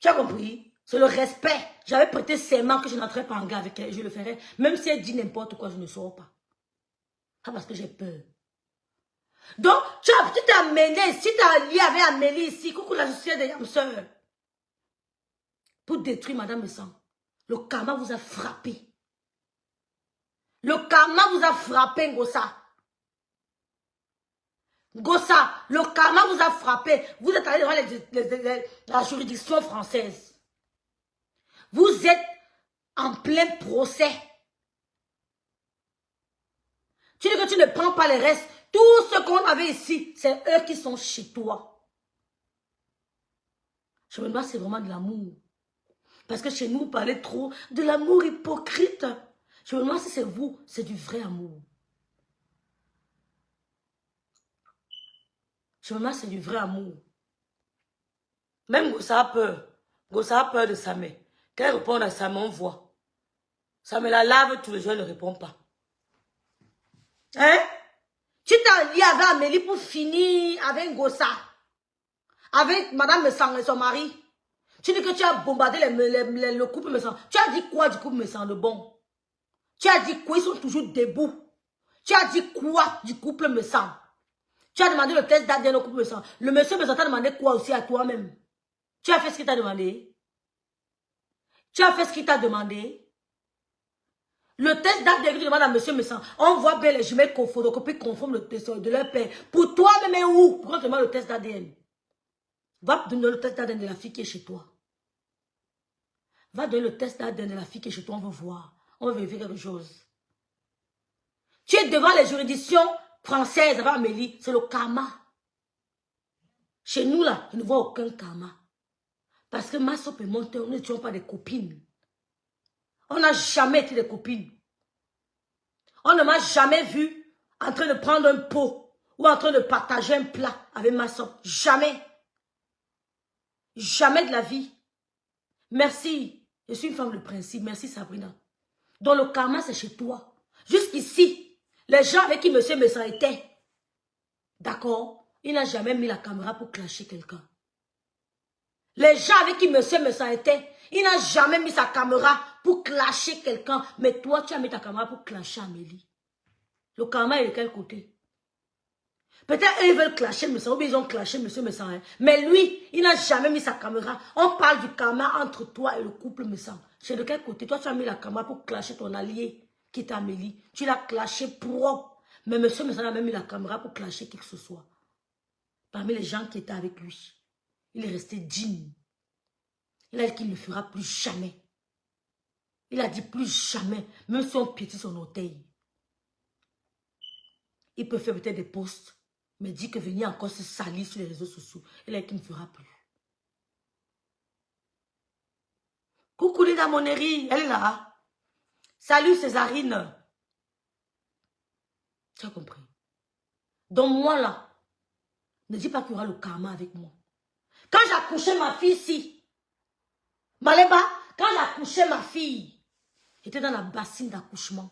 Tu as compris? C'est le respect. J'avais prêté serment que je n'entrerai pas en gars avec elle. Je le ferai. Même si elle dit n'importe quoi, je ne sors pas. Ah, parce que j'ai peur. Donc, tu t'es amené, si tu as lié avec Amélie ici, coucou la société des Yamseurs, pour détruire Madame Sang. Le karma vous a frappé. Le karma vous a frappé, Gossa. Gossa, le karma vous a frappé. Vous êtes allé devant la juridiction française. Vous êtes en plein procès. Tu dis que tu ne prends pas les restes. Tout ce qu'on avait ici, c'est eux qui sont chez toi. Je me demande si c'est vraiment de l'amour. Parce que chez nous, vous parlez trop de l'amour hypocrite. Je me demande si c'est vous, c'est du vrai amour. Je me demande si c'est du vrai amour. Même Gossa a peur. Gossa a peur de Samé. Quand elle répond à Samé, on voit. Samé la lave tous les jours, elle ne répond pas. Hein? Tu t'es lié avec Amélie pour finir avec Gossa. Avec Madame Messang et son mari. Tu dis que tu as bombardé le couple Messang. Tu as dit quoi du couple Messang de bon? Tu as dit quoi? Ils sont toujours debout. Tu as dit quoi du couple Messang? Tu as demandé le test d'ADN au couple Messang. Le monsieur Messang t'a demandé quoi aussi à toi-même? Tu as fait ce qu'il t'a demandé? Tu as fait ce qu'il t'a demandé? Le test d'ADN que tu demandes à monsieur Messang, on voit bien les jumelles photocopie conforme le test de leur père. Pour toi-même et où? Pourquoi tu demandes le test d'ADN? Va donner le test d'ADN de la fille qui est chez toi. Va donner le test d'ADN de la fille qui est chez toi, on veut voir. On veut vérifier quelque chose. Tu es devant les juridictions françaises avec Amélie, c'est le karma. Chez nous là, je ne vois aucun karma. Parce que ma soeur et mon père, nous n'étions pas des copines. On n'a jamais été des copines. On ne m'a jamais vu en train de prendre un pot ou en train de partager un plat avec ma soeur. Jamais. Jamais de la vie. Merci. Je suis une femme de principe. Merci Sabrina. Donc le karma, c'est chez toi. Jusqu'ici, les gens avec qui monsieur Messang était, d'accord, il n'a jamais mis la caméra pour clasher quelqu'un. Les gens avec qui monsieur Messang était, il n'a jamais mis sa caméra pour clasher quelqu'un. Mais toi, tu as mis ta caméra pour clasher Amélie. Le karma est de quel côté? Peut-être ils veulent clasher Messang, ou bien ils ont clashé monsieur Messang. Hein. Mais lui, il n'a jamais mis sa caméra. On parle du karma entre toi et le couple Messang. C'est de quel côté? Toi, tu as mis la caméra pour clasher ton allié, qui est Amélie. Tu l'as clashé propre. Mais monsieur Messang n'a même mis la caméra pour clasher qui que ce soit. Parmi les gens qui étaient avec lui. Il est resté digne. Il a dit qu'il ne le fera plus jamais. Il a dit plus jamais, même si on piétine son orteil. Il peut faire peut-être des posts, mais dit que venir encore se salir sur les réseaux sociaux. Il a dit qu'il ne fera plus. Coucou Lina Moneri, elle est là. Salut Césarine. Tu as compris? Donc moi là, ne dis pas qu'il y aura le karma avec moi. Quand j'ai accouché ma fille ici, Maléba, quand j'ai accouché ma fille, j'étais dans la bassine d'accouchement.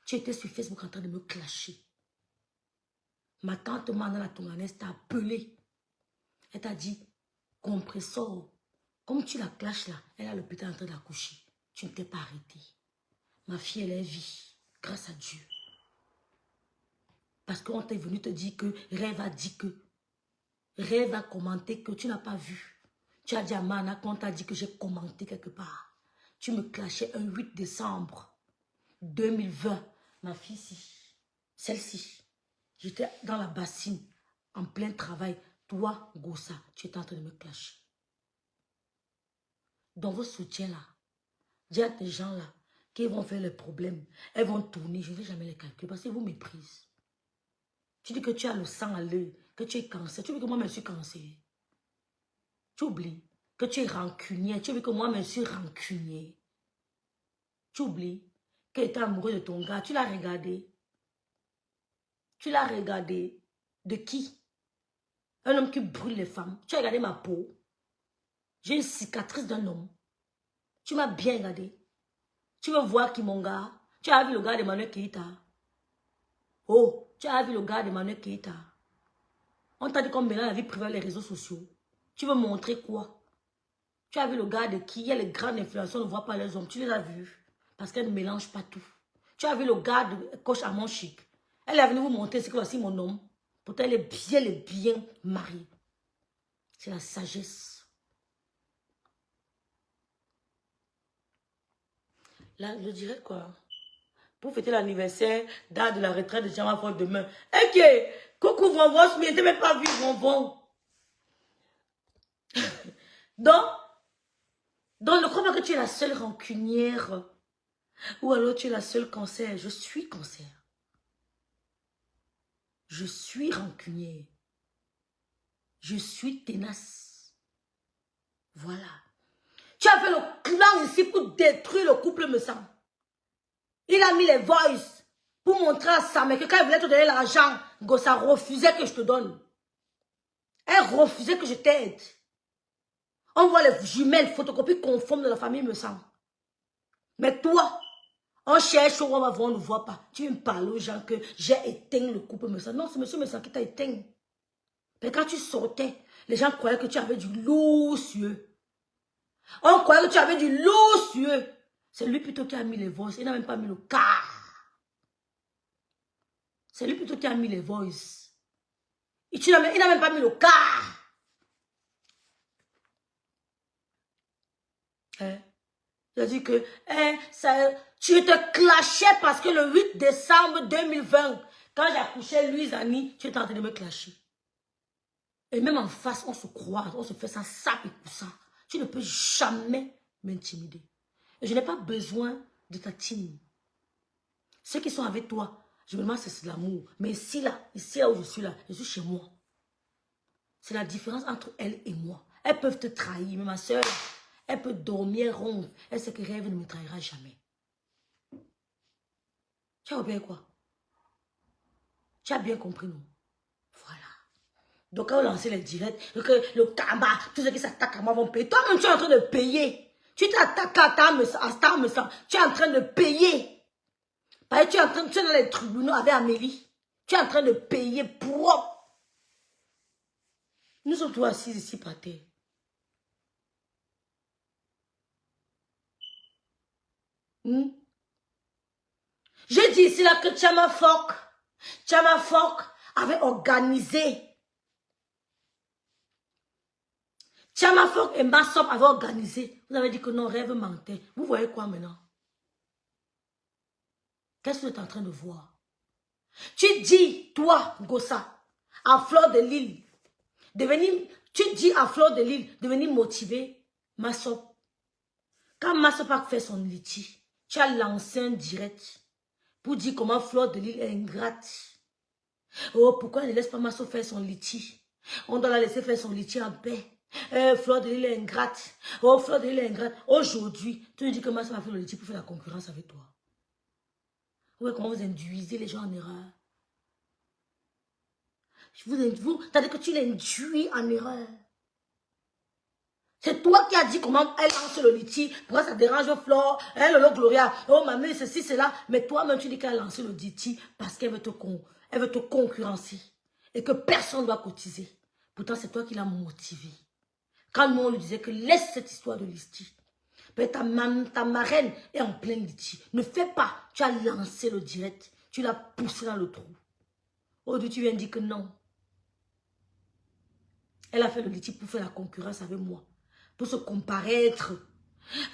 Tu étais sur Facebook en train de me clasher. Ma tante Mana Tonganaise t'a appelé. Elle t'a dit, compressor, comme tu la clashes là, elle a l'hôpital en train d'accoucher. Tu ne t'es pas arrêté. Ma fille, elle est vie, grâce à Dieu. Parce qu'on t'est venu te dire que Rêve a dit que. Rêve a commenté que tu n'as pas vu. Tu as dit à Mana qu'on t'a dit que j'ai commenté quelque part. Tu me clashais un 8 décembre 2020. Ma fille, celle-ci. J'étais dans la bassine, en plein travail. Toi, Gossa, tu étais en train de me clasher. Dans vos soutiens-là, dis à des gens-là qui vont faire les problèmes. Elles vont tourner, je ne vais jamais les calculer parce qu'ils vous méprisent. Tu dis que tu as le sang à l'œil, que tu es cancer. Tu veux que moi, je suis cancer. Tu oublies que tu es rancunier. Tu veux que moi, je suis rancunier. Tu oublies que tu es amoureux de ton gars. Tu l'as regardé. Tu l'as regardé. De qui? Un homme qui brûle les femmes. Tu as regardé ma peau. J'ai une cicatrice d'un homme. Tu m'as bien regardé. Tu veux voir qui mon gars? Tu as vu le gars d'Emmanuel Keïta? Oh, tu as vu le gars d'Emmanuel Keïta? On t'a dit qu'on mélange la vie privée les réseaux sociaux. Tu veux montrer quoi? Tu as vu le gars de qui? Il y a les grandes influenceurs, on ne voit pas les hommes. Tu les as vus. Parce qu'elle ne mélange pas tout. Tu as vu le gars de coach Armand Chic. Elle est venue vous montrer ce que voici mon homme. Pourtant, elle est bien mariée. C'est la sagesse. Là, je dirais quoi? Pour fêter l'anniversaire date de la retraite de Jean-Marc demain. Ok, coucou Vonvon, je n'étais même pas vu Vonvon. Donc, ne crois pas que tu es la seule rancunière. Ou alors tu es la seule cancer. Je suis cancer. Je suis rancunière. Je suis tenace. Voilà. Tu as fait le clan ici pour détruire le couple me semble. Il a mis les voices pour montrer à sa mère que quand il voulait te donner l'argent, Gossa refusait que je te donne. Elle refusait que je t'aide. On voit les jumelles, photocopies conformes de la famille me semble. Mais toi, on cherche, on va voir, on ne voit pas. Tu viens me parler aux gens que j'ai éteint le couple me semble. Non, c'est monsieur me semble qui t'a éteint. Mais quand tu sortais, les gens croyaient que tu avais du lourd sur eux. On croyait que tu avais du lourd sur eux. C'est lui plutôt qui a mis les voices. Il n'a même pas mis le car. C'est lui plutôt qui a mis les voices. Il n'a même pas mis le car. Il a dit que tu te clashais parce que le 8 décembre 2020, quand j'ai accouché Louise Annie, tu étais en train de me clasher. Et même en face, on se croise, on se fait ça, sape et tout ça. Tu ne peux jamais m'intimider. Et je n'ai pas besoin de ta team. Ceux qui sont avec toi, je me demande si c'est de l'amour. Mais ici là où je suis là, je suis chez moi. C'est la différence entre elle et moi. Elles peuvent te trahir, mais ma soeur, elle peut dormir ronde. Elle sait que Rêve ne me trahira jamais. Tu as oublié quoi? Tu as bien compris, non? Voilà. Donc, quand on lance les directs, que le karma, tous ceux qui s'attaquent à moi vont payer. Toi-même, tu es en train de payer. Tu t'attaques à Star me semble. Tu es en train de payer. Parce que tu es dans les tribunaux avec Amélie. Tu es en train de payer propre. Nous sommes tous assis ici par terre. J'ai dit ici là que Tchama Fok avait organisé. Tchama Fok et Massop avaient organisé. Vous avez dit que non, Rêve mentait. Vous voyez quoi maintenant? Qu'est-ce que tu es en train de voir? Tu dis, toi, Gossa, à Fleur de Lille, de venir Tu dis à Fleur de Lys de venir motiver Massop. Quand Massop a fait son litige, tu as lancé un direct pour dire comment Fleur de Lys est ingrate. Oh, pourquoi elle ne laisse pas Massop faire son litige? On doit la laisser faire son litige en paix. Fleur de Lys est ingrate. Oh, Fleur de Lys est ingrate. Aujourd'hui, tu me dis que Massop a fait le litige pour faire la concurrence avec toi. Ouais, comment vous induisez les gens en erreur? C'est-à-dire que tu l'induis en erreur. C'est toi qui as dit comment elle lance le litige, pourquoi ça dérange Flore, le Gloria, oh mamie, ceci, cela. Mais toi-même, tu dis qu'elle a lancé le litige parce qu'elle veut te concurrencer et que personne ne doit cotiser. Pourtant, c'est toi qui l'as motivé. Quand nous, on lui disait que laisse cette histoire de litige. Ta marraine est en plein litige. Ne fais pas. Tu as lancé le direct. Tu l'as poussé dans le trou. Aujourd'hui, tu viens dire que non. Elle a fait le litige pour faire la concurrence avec moi. Pour se comparaître.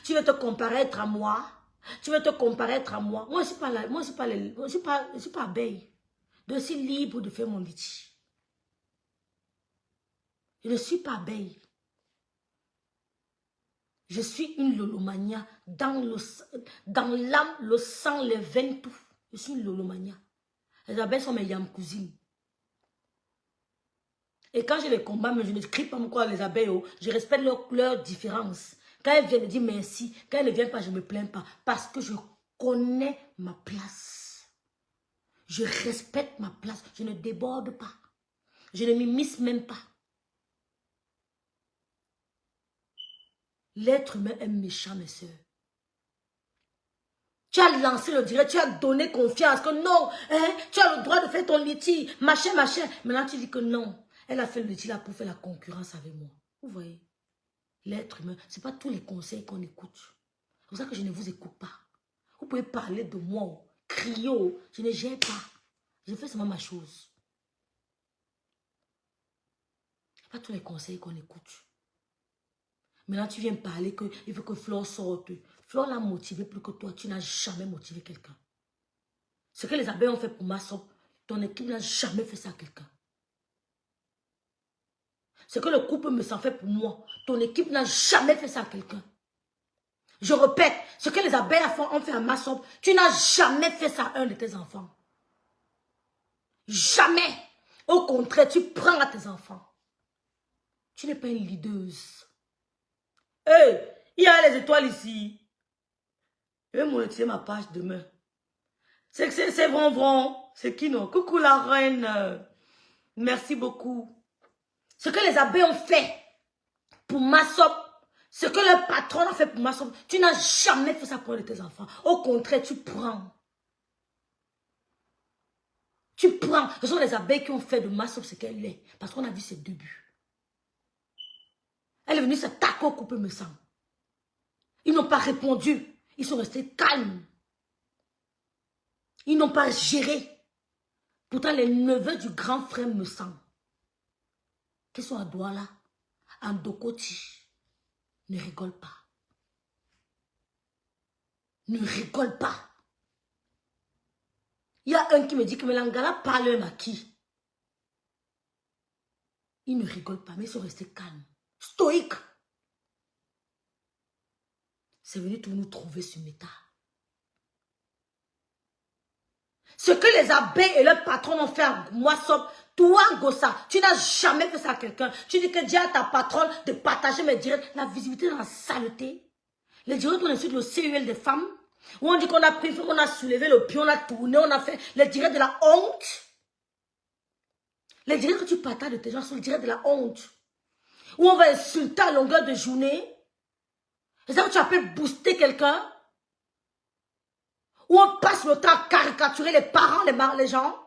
Tu veux te comparaître à moi. Tu veux te comparaître à moi. Moi, je ne suis pas abeille. Je suis libre de faire mon litige. Je ne suis pas abeille. Je suis une lolomania dans l'âme, le sang, les veines, tout. Je suis une lolomania. Les abeilles sont mes yam cousines. Et quand je les combats, mais je ne crie pas pourquoi les abeilles, oh, je respecte leur différence. Quand elles viennent, je dis merci. Quand elles ne viennent pas, je ne me plains pas. Parce que je connais ma place. Je respecte ma place. Je ne déborde pas. Je ne m'immisce même pas. L'être humain est méchant, mes soeurs. Tu as lancé le direct, tu as donné confiance que non, hein, tu as le droit de faire ton litige, machin, machin. Maintenant, tu dis que non. Elle a fait le litige là pour faire la concurrence avec moi. Vous voyez, l'être humain, ce n'est pas tous les conseils qu'on écoute. C'est pour ça que je ne vous écoute pas. Vous pouvez parler de moi, crier, je ne gère pas. Je fais seulement ma chose. Ce n'est pas tous les conseils qu'on écoute. Maintenant, tu viens parler qu'il faut que Flore sorte. Flore l'a motivé plus que toi. Tu n'as jamais motivé quelqu'un. Ce que les abeilles ont fait pour Massop, ton équipe n'a jamais fait ça à quelqu'un. Ce que le couple me s'en fait pour moi, ton équipe n'a jamais fait ça à quelqu'un. Je répète, ce que les abeilles ont fait à Massop, tu n'as jamais fait ça à un de tes enfants. Jamais. Au contraire, tu prends à tes enfants. Tu n'es pas une leaduse. Hey, il y a les étoiles ici. Je vais monétiser ma page demain. C'est Vron. C'est qui non? Coucou la reine. Merci beaucoup. Ce que les abeilles ont fait pour Massop, ce que le patron a fait pour Massop, tu n'as jamais fait ça pour un de tes enfants. Au contraire, tu prends. Tu prends. Ce sont les abeilles qui ont fait de Massop ce qu'elle est. Parce qu'on a vu ses débuts. Elle est venue s'attaquer au couple me semble. Ils n'ont pas répondu. Ils sont restés calmes. Ils n'ont pas géré. Pourtant, les neveux du grand frère me semble, qui sont à Douala, en Dokoti, ne rigolent pas. Ne rigolent pas. Il y a un qui me dit que Melangala parle un acquis. Ils ne rigolent pas, mais ils sont restés calmes. Stoïques. C'est venu tout nous trouver sur Meta. Ce que les abeilles et leurs patrons ont fait à Massop, toi, Gossa, tu n'as jamais fait ça à quelqu'un. Tu dis que dis à ta patronne de partager mes directs. La visibilité dans la saleté. Les directs qu'on insulte le CUL des femmes. Où on dit qu'on a pris, on a soulevé le pied, on a tourné, on a fait les directs de la honte. Les directs que tu partages de tes gens sont les directs de la honte. Où on va insulter à longueur de journée. C'est ça que tu appelles booster quelqu'un. Où on passe le temps à caricaturer les parents, les gens.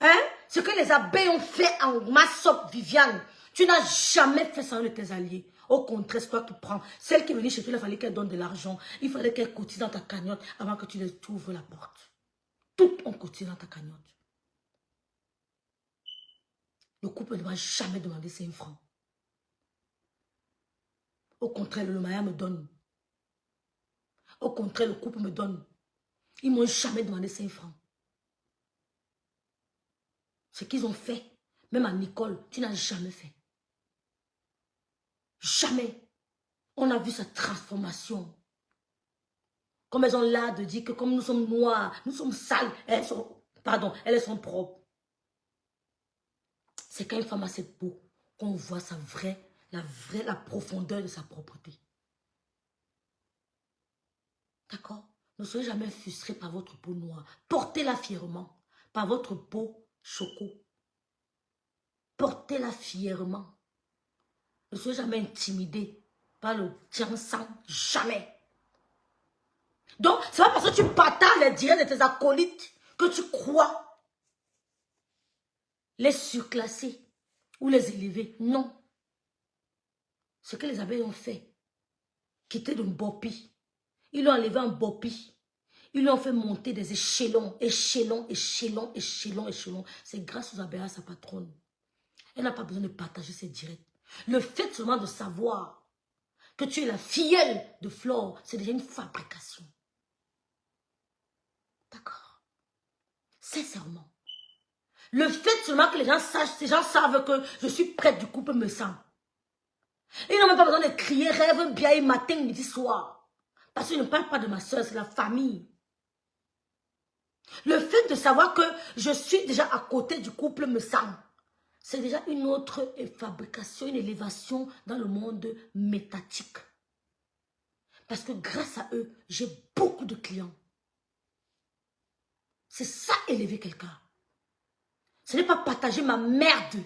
Hein? Ce que les abeilles ont fait en Massop, Viviane, tu n'as jamais fait ça avec tes alliés. Au contraire, c'est toi qui prends. Celle qui est venue chez toi, il fallait qu'elle donne de l'argent. Il fallait qu'elle cotise dans ta cagnotte avant que tu les ouvres la porte. Toutes ont cotisé dans ta cagnotte. Le couple ne va jamais demander 5 francs. Au contraire, le Maya me donne. Au contraire, le couple me donne. Ils ne m'ont jamais demandé 5 francs. Ce qu'ils ont fait, même à Nicole, tu n'as jamais fait. Jamais. On a vu sa transformation. Comme elles ont l'air de dire que comme nous sommes noirs, nous sommes sales, elles sont propres. C'est quand une femme a assez beau qu'on voit la profondeur de sa propreté. D'accord? Ne soyez jamais frustrés par votre peau noire. Portez-la fièrement. Par votre peau choco. Portez-la fièrement. Ne soyez jamais intimidés par le tien sang. Jamais. Donc, c'est pas parce que tu partages les directs de tes acolytes que tu crois les surclasser ou les élever. Non. Ce que les abeilles ont fait, quitter de Bopi. Ils l'ont enlevé en Bopi. Ils lui ont fait monter des échelons, échelons, échelons, échelons, échelons. C'est grâce aux abeilles à sa patronne. Elle n'a pas besoin de partager ses directs. Le fait seulement de savoir que tu es la filleule de Flore, c'est déjà une fabrication. D'accord? Sincèrement. Le fait seulement que les gens sachent, ces gens savent que je suis prête du couple me sent. Ils n'ont même pas besoin de crier rêve bien matin, midi, soir. Parce qu'ils ne parlent pas de ma soeur, c'est la famille. Le fait de savoir que je suis déjà à côté du couple me sent. C'est déjà une autre fabrication, une élévation dans le monde métatique. Parce que grâce à eux, j'ai beaucoup de clients. C'est ça, élever quelqu'un. Ce n'est pas partager ma merde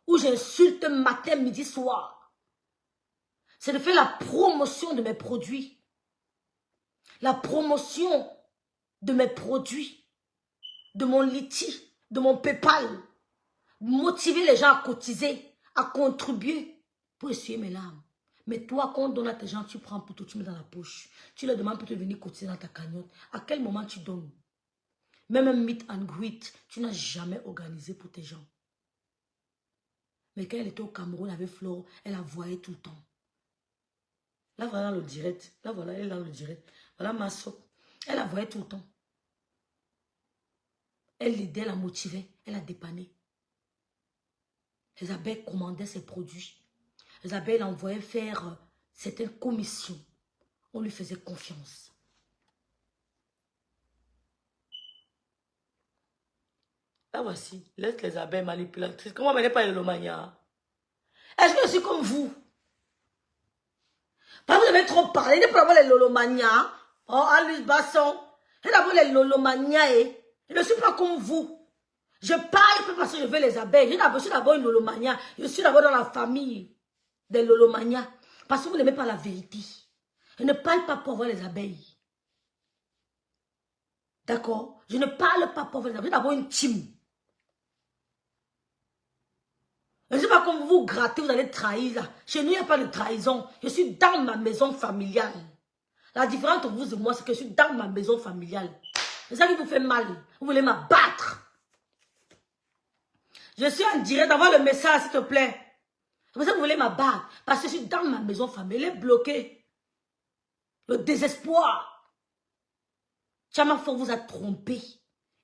où j'insulte matin, midi, soir. C'est de faire la promotion de mes produits. La promotion de mes produits. De mon Litchi, de mon PayPal. Motiver les gens à cotiser, à contribuer pour essuyer mes larmes. Mais toi, quand on donne à tes gens, tu prends pour tout, tu mets dans la poche. Tu leur demandes pour te venir cotiser dans ta cagnotte. À quel moment tu donnes? Même un meet and greet, tu n'as jamais organisé pour tes gens. Mais quand elle était au Cameroun avec Flore, elle la voyait tout le temps. Là, voilà le direct. Là, voilà, elle est dans le direct. Voilà ma soeur. Elle la voyait tout le temps. Elle l'aidait, elle la motivait, elle la dépannait. Les abeilles commandaient ses produits. Les abeilles l'envoyaient faire certaines commissions. On lui faisait confiance. Là voici, laisse les abeilles manipulatrices. Comment on ne pas les Lomania? Est-ce que je suis comme vous? Parce que vous avez trop parlé, il n'est pas avoir les Lolomania. Oh, Alice Basson. Il d'abord les Lolomania. Je ne suis pas comme vous. Je parle pas parce que je veux les abeilles. Je suis d'abord une Lolomania. Je suis d'abord dans la famille des Lolomania. Parce que vous n'aimez pas la vérité. Je ne parle pas pour voir les abeilles. D'accord? Je ne parle pas pour voir les abeilles. Je suis d'abord une team. Je ne sais pas comme vous grattez, vous allez trahir là. Chez nous, il n'y a pas de trahison. Je suis dans ma maison familiale. La différence entre vous et moi, c'est que je suis dans ma maison familiale. C'est ça qui vous fait mal. Vous voulez m'abattre. Je suis en direct, d'avoir le message, s'il te plaît. C'est pour ça que vous voulez m'abattre. Parce que je suis dans ma maison familiale. Elle est bloquée. Le désespoir. Chamafo vous a trompé.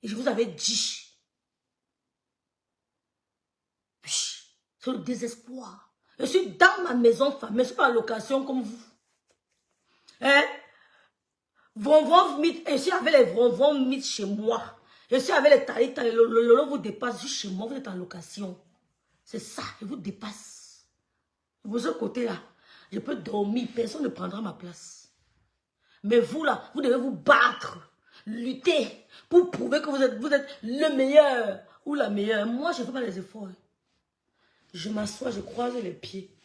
Et je vous avais dit. C'est le désespoir. Je suis dans ma maison familiale. Je ne suis pas en location comme vous. Hein? Je suis avec les vonvons mythes chez moi. Je suis avec les taïtas. Le lolo vous dépasse juste chez moi. Vous êtes en location. C'est ça. Je vous dépasse. De ce côté-là, je peux dormir. Personne ne prendra ma place. Mais vous là, vous devez vous battre. Lutter. Pour prouver que vous êtes le meilleur. Ou la meilleure. Moi, je ne fais pas les efforts. Je m'assois, je croise les pieds.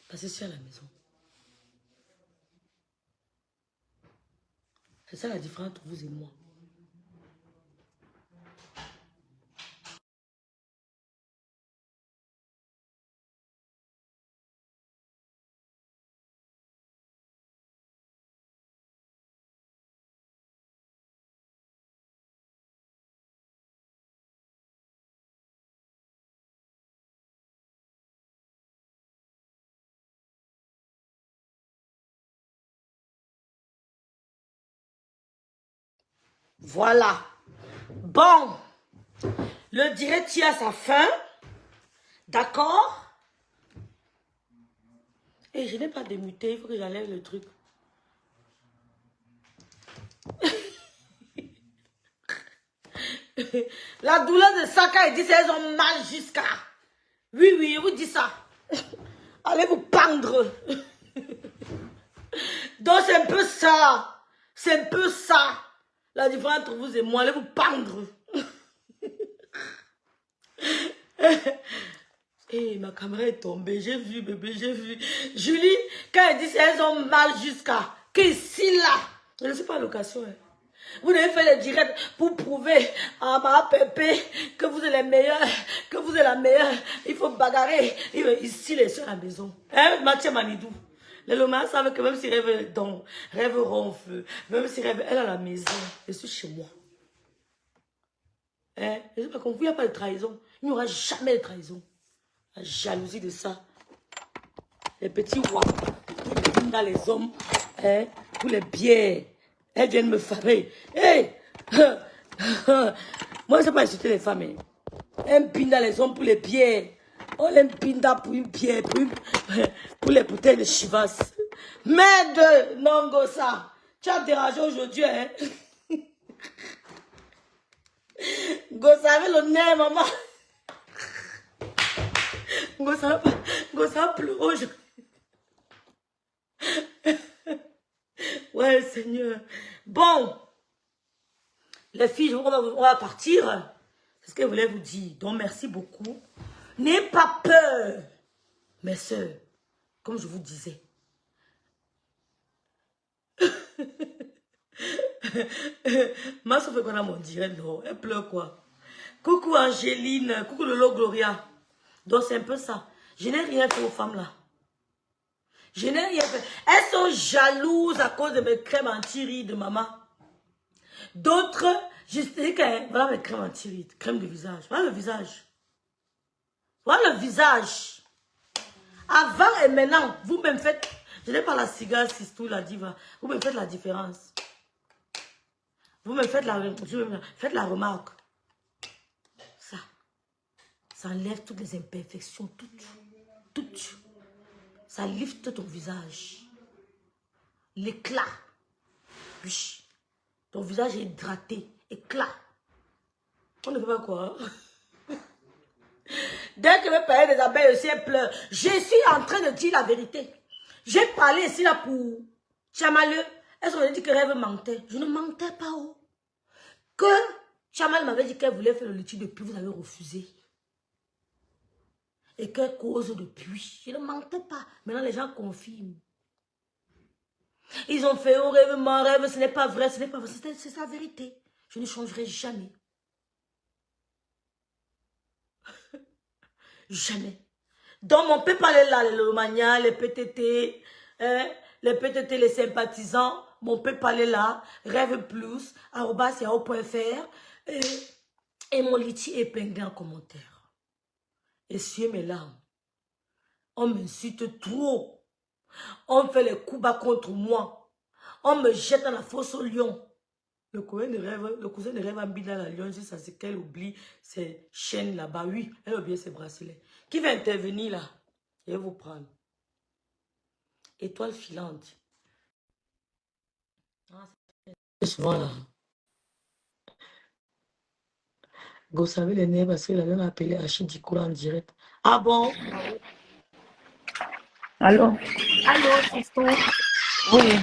Parce que je suis à la maison. C'est ça la différence entre vous et moi. Voilà. Bon. Le direct tire à sa fin. D'accord? Et je n'ai pas démuté, il faut que j'enlève le truc. La douleur de ça, quand elle dit elles ont mal jusqu'à. Oui, oui, je vous dis ça. Allez vous pendre. Donc c'est un peu ça. C'est un peu ça. La différence entre vous et moi, allez vous pendre. Et ma caméra est tombée. J'ai vu, bébé, j'ai vu. Julie, quand elle dit elles ont mal jusqu'à. Qu'ici, là. Je ne suis pas à location. Hein. Vous devez faire le direct pour prouver à ma pépé que vous êtes les meilleurs, que vous êtes la meilleure. Il faut bagarrer. Ici, les soeurs à la maison. Hein, Mathieu Manidou. Les Lomas savent que même si rêve ronfle, même si rêve, elle est à la maison. Je suis chez moi. Hein? Je n'ai pas compris, il n'y a pas de trahison. Il n'y aura jamais de trahison. La jalousie de ça. Les petits rois, qui dans les hommes, hein, pour les bières. Elles viennent me faber. Hey! Moi, je ne sais pas insulter les femmes. Hein. Un pinda les hommes pour les bières. On l'aime pinda pour une bière, pour les bouteilles de Chivas. Merde, non, Gossa. Tu as dérangé aujourd'hui, hein? Gossa avec le nez, maman. Gossa pleure aujourd'hui. Ouais, Seigneur. Bon. Les filles, on va partir. C'est ce que je voulais vous dire. Donc, merci beaucoup. N'ayez pas peur, mes soeurs. Comme je vous disais. Ma soeur fait qu'on a mon direct, non. Elle pleure quoi. Coucou Angéline. Coucou Lolo Gloria. Donc, c'est un peu ça. Je n'ai rien fait aux femmes là. Je n'ai rien fait. Elles sont jalouses à cause de mes crèmes anti-rides de maman. D'autres, je dis que voilà mes crèmes anti-rides, crème de visage. Voilà le visage. Voilà le visage. Avant et maintenant, vous-même faites, je n'ai pas la cigare, Sistou, la diva. Vous me faites la différence. Vous me faites la remarque. Ça enlève toutes les imperfections, toutes. Ça lifte ton visage. L'éclat. Oui. Ton visage est hydraté. Éclat. On ne fait pas quoi. Dès que je parlais des abeilles aussi, elles pleurent. Je suis en train de dire la vérité. J'ai parlé ici là pour Chamaleux. Elles ont dit que Rêve mentait. Je ne mentais pas. Oh. Que Chamal m'avait dit qu'elle voulait faire le luthier depuis, vous avez refusé. Et qu'elle cause depuis. Je ne mentais pas. Maintenant, les gens confirment. Ils ont fait un rêve, mon rêve, ce n'est pas vrai, ce n'est pas vrai. C'est sa vérité. Je ne changerai jamais. Jamais. Donc, on peut parler là, les Lomania, les PTT, hein, les sympathisants, on peut parler là, rêve plus, @yahoo.fr, et mon liti épinglé en commentaire. Essuyez mes larmes. On m'insulte trop. On fait les coups bas contre moi. On me jette dans la fosse au lion. Le cousin de rêve a mis dans la lion, ça c'est qu'elle oublie ses chaînes là-bas. Oui, elle a oublié ses bracelets. Qui va intervenir là? Je vais vous prendre. Étoile filante. C'est souvent là. Go savait les nerfs parce qu'il avait appelé Achidikoula en direct. Ah bon? Allô? Allô, Fiston? Oui.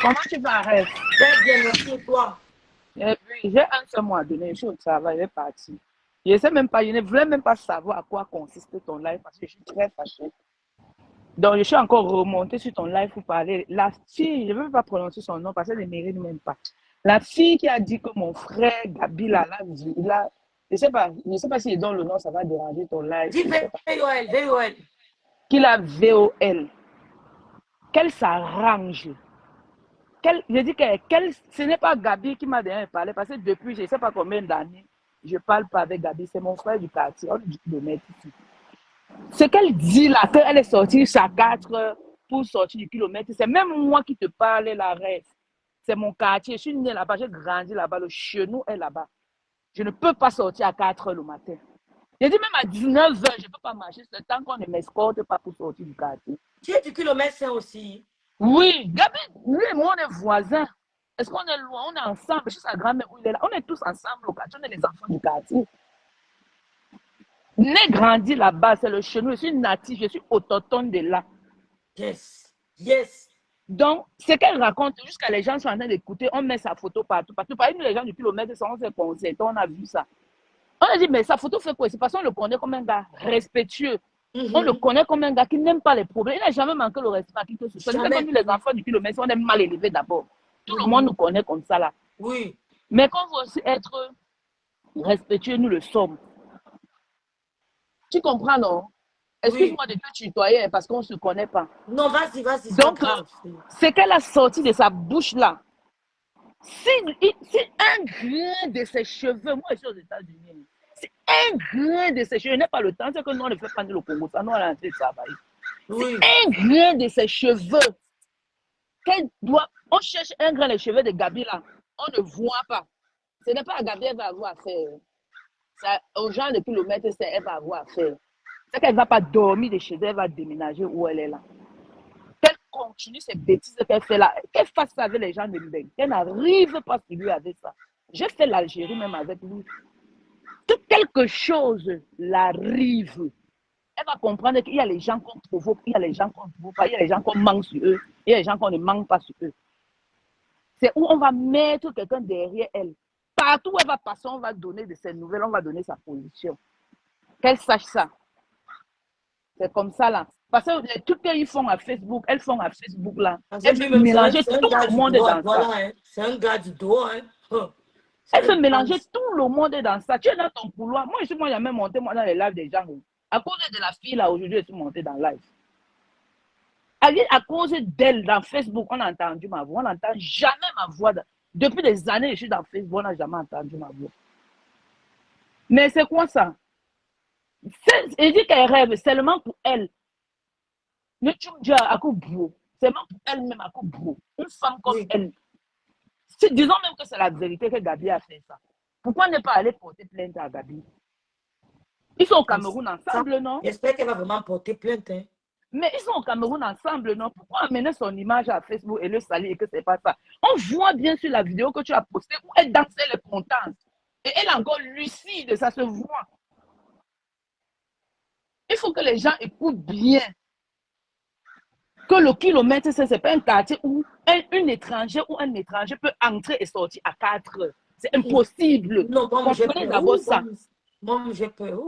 Comment tu vas, Rêve? Très bien, merci et toi? Oui, j'ai un seul mois à donner. Je suis au travail, je vais partir. Je ne sais même pas, je ne voulais même pas savoir à quoi consistait ton live parce que je suis très fâchée. Donc, je suis encore remontée sur ton live pour parler. La fille, je ne veux pas prononcer son nom parce qu'elle ne mérite même pas. La fille qui a dit que mon frère Gabi là, je ne sais pas si dans le nom, ça va déranger ton live. Dis VOL. Qu'il a VOL. Qu'elle s'arrange. Je dis que ce n'est pas Gabi qui m'a déjà parlé parce que depuis je ne sais pas combien d'années, je ne parle pas avec Gabi. C'est mon frère du quartier. On dit de mettre ici. Ce qu'elle dit là, qu'elle est sortie chaque 4 heures pour sortir du kilomètre, c'est même moi qui te parle, la Rêve. C'est mon quartier. Je suis née là-bas, j'ai grandi là-bas. Le chenou est là-bas. Je ne peux pas sortir à 4 heures le matin. J'ai dit même à 19 heures, je ne peux pas marcher ce temps qu'on ne m'escorte pas pour sortir du quartier. Tu es du kilomètre 5 aussi. Oui, Gabi, lui et moi, on est voisins. Est-ce qu'on est loin? On est ensemble chez sa grand-mère où il est là. On est tous ensemble au quartier. On est les enfants du quartier. Né grandi là-bas, c'est le chez nous. Je suis natif, je suis autochtone de là. Yes. Yes. Donc, ce qu'elle raconte, jusqu'à les gens sont en train d'écouter, on met sa photo partout. Partout. Par exemple, les gens du kilomètre, on s'est concertés, on a vu ça. On a dit, mais sa photo fait quoi? C'est parce qu'on le connaît comme un gars respectueux. On le connaît comme un gars qui n'aime pas les problèmes. Il n'a jamais manqué le respect à qui que ce soit. C'est comme les enfants du kilomètre, on est mal élevés d'abord. Tout le monde nous connaît comme ça là. Oui. Mais qu'on veut aussi être respectueux, nous le sommes. Tu comprends, non? Excuse-moi de te tutoyer parce qu'on ne se connaît pas. Non, vas-y, vas-y. Donc, ce qu'elle a sorti de sa bouche là, si un grain de ses cheveux, moi je suis aux États-Unis, c'est un grain de ses cheveux, je n'ai pas le temps, c'est que nous on ne fait pas le Congo, ça nous on est en train de travailler. Oui. Un grain de ses cheveux, on cherche un grain de cheveux de Gabi là, on ne voit pas. Ce n'est pas à Gabi, elle va avoir affaire. Ça, aux gens de kilomètres, elle va avoir affaire. C'est qu'elle ne va pas dormir de chez elle, elle va déménager où elle est là. Qu'elle continue ces bêtises qu'elle fait là, qu'elle fasse ça avec les gens de Mbeng, qu'elle n'arrive pas sur lui avec ça. J'ai fait l'Algérie même avec lui. Que quelque chose l'arrive, elle va comprendre qu'il y a les gens qu'on provoque, il y a les gens qu'on ne provoque pas, il y a les gens qu'on manque sur eux, il y a les gens qu'on ne manque pas sur eux. C'est où on va mettre quelqu'un derrière elle. Partout où elle va passer, on va donner de ses nouvelles, on va donner sa position. Qu'elle sache ça. C'est comme ça là. Parce que tout ce qu'ils font à Facebook, elles font à Facebook là. Elles veulent mélanger tout le monde dans ça. C'est un gars du dos. Hein. Elle veut mélanger tout le monde dans ça. Tu es dans ton couloir. Moi, je suis jamais monté dans les lives des gens. À cause de la fille là, aujourd'hui, je suis montée dans le live. À cause d'elle, dans Facebook, on a entendu ma voix. On n'entend jamais ma voix. Depuis des années, je suis dans Facebook, on n'a jamais entendu ma voix. Mais c'est quoi ça? Elle dit qu'elle rêve seulement pour elle. Ne tu me dis à quoi beau. C'est même pour elle-même à quoi beau. Une femme comme elle. Disons même que c'est la vérité que Gabi a fait ça. Pourquoi ne pas aller porter plainte à Gabi? Ils sont au Cameroun ensemble, non? J'espère qu'elle va vraiment porter plainte. Hein. Mais ils sont au Cameroun ensemble, non? Pourquoi amener son image à Facebook et le saluer et que c'est pas ça? On voit bien sur la vidéo que tu as postée où elle dansait, elle est contente. Et elle est encore lucide, ça se voit. Il faut que les gens écoutent bien. Que le kilomètre, ce n'est pas un quartier où un étranger ou un étranger peut entrer et sortir à 4 heures. C'est impossible. Non, comprenez d'abord ça. Moi, j'ai peur.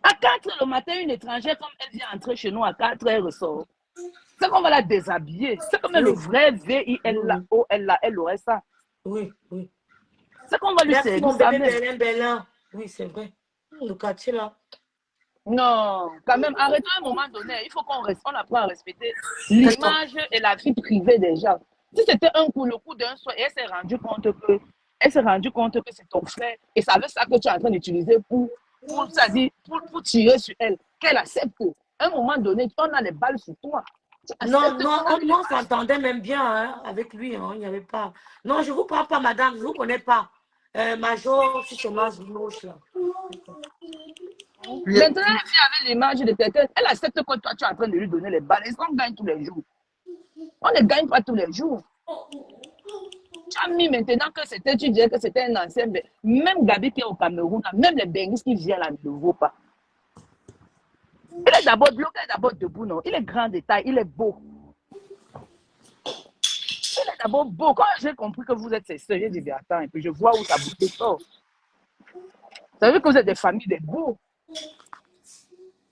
À 4 heures le matin, une étrangère, comme elle vient entrer chez nous à 4 heures, elle ressort. C'est qu'on va la déshabiller. C'est comme le vrai V-I-L-O-L-A, elle aurait ça. Oui, oui. C'est qu'on va lui servir ça même. Bélin. Oui, c'est vrai. Le quartier là. Non, quand même, arrêtons à un moment donné. Il faut qu'on apprend à respecter l'image et la vie privée des gens. Si c'était le coup d'un soir, et elle s'est rendue compte que c'est ton frère, et c'est avec ça que tu es en train d'utiliser pour tirer sur elle, qu'elle accepte. À un moment donné, on a les balles sur toi. Non, on s'entendait même bien hein, avec lui. Hein, il n'y avait pas. Non, je ne vous parle pas, madame, je ne vous connais pas. Major, si c'est l'âge gauche là. Maintenant, elle vit avec l'image de quelqu'un. Elle accepte que toi, tu es en train de lui donner les balles. Est-ce qu'on gagne tous les jours? On ne gagne pas tous les jours. Tu as mis maintenant que tu disais que c'était un ancien. Même Gabi qui est au Cameroun, même les Benguis qui viennent là ne le vaut pas. Il est d'abord bloqué, il est d'abord debout, non? Il est grand de taille, il est beau. Il est d'abord beau. Quand j'ai compris que vous êtes ses sœurs, j'ai dit, attends, et puis je vois où ta bouteille sort. Ça veut dire que vous êtes des familles de beaux.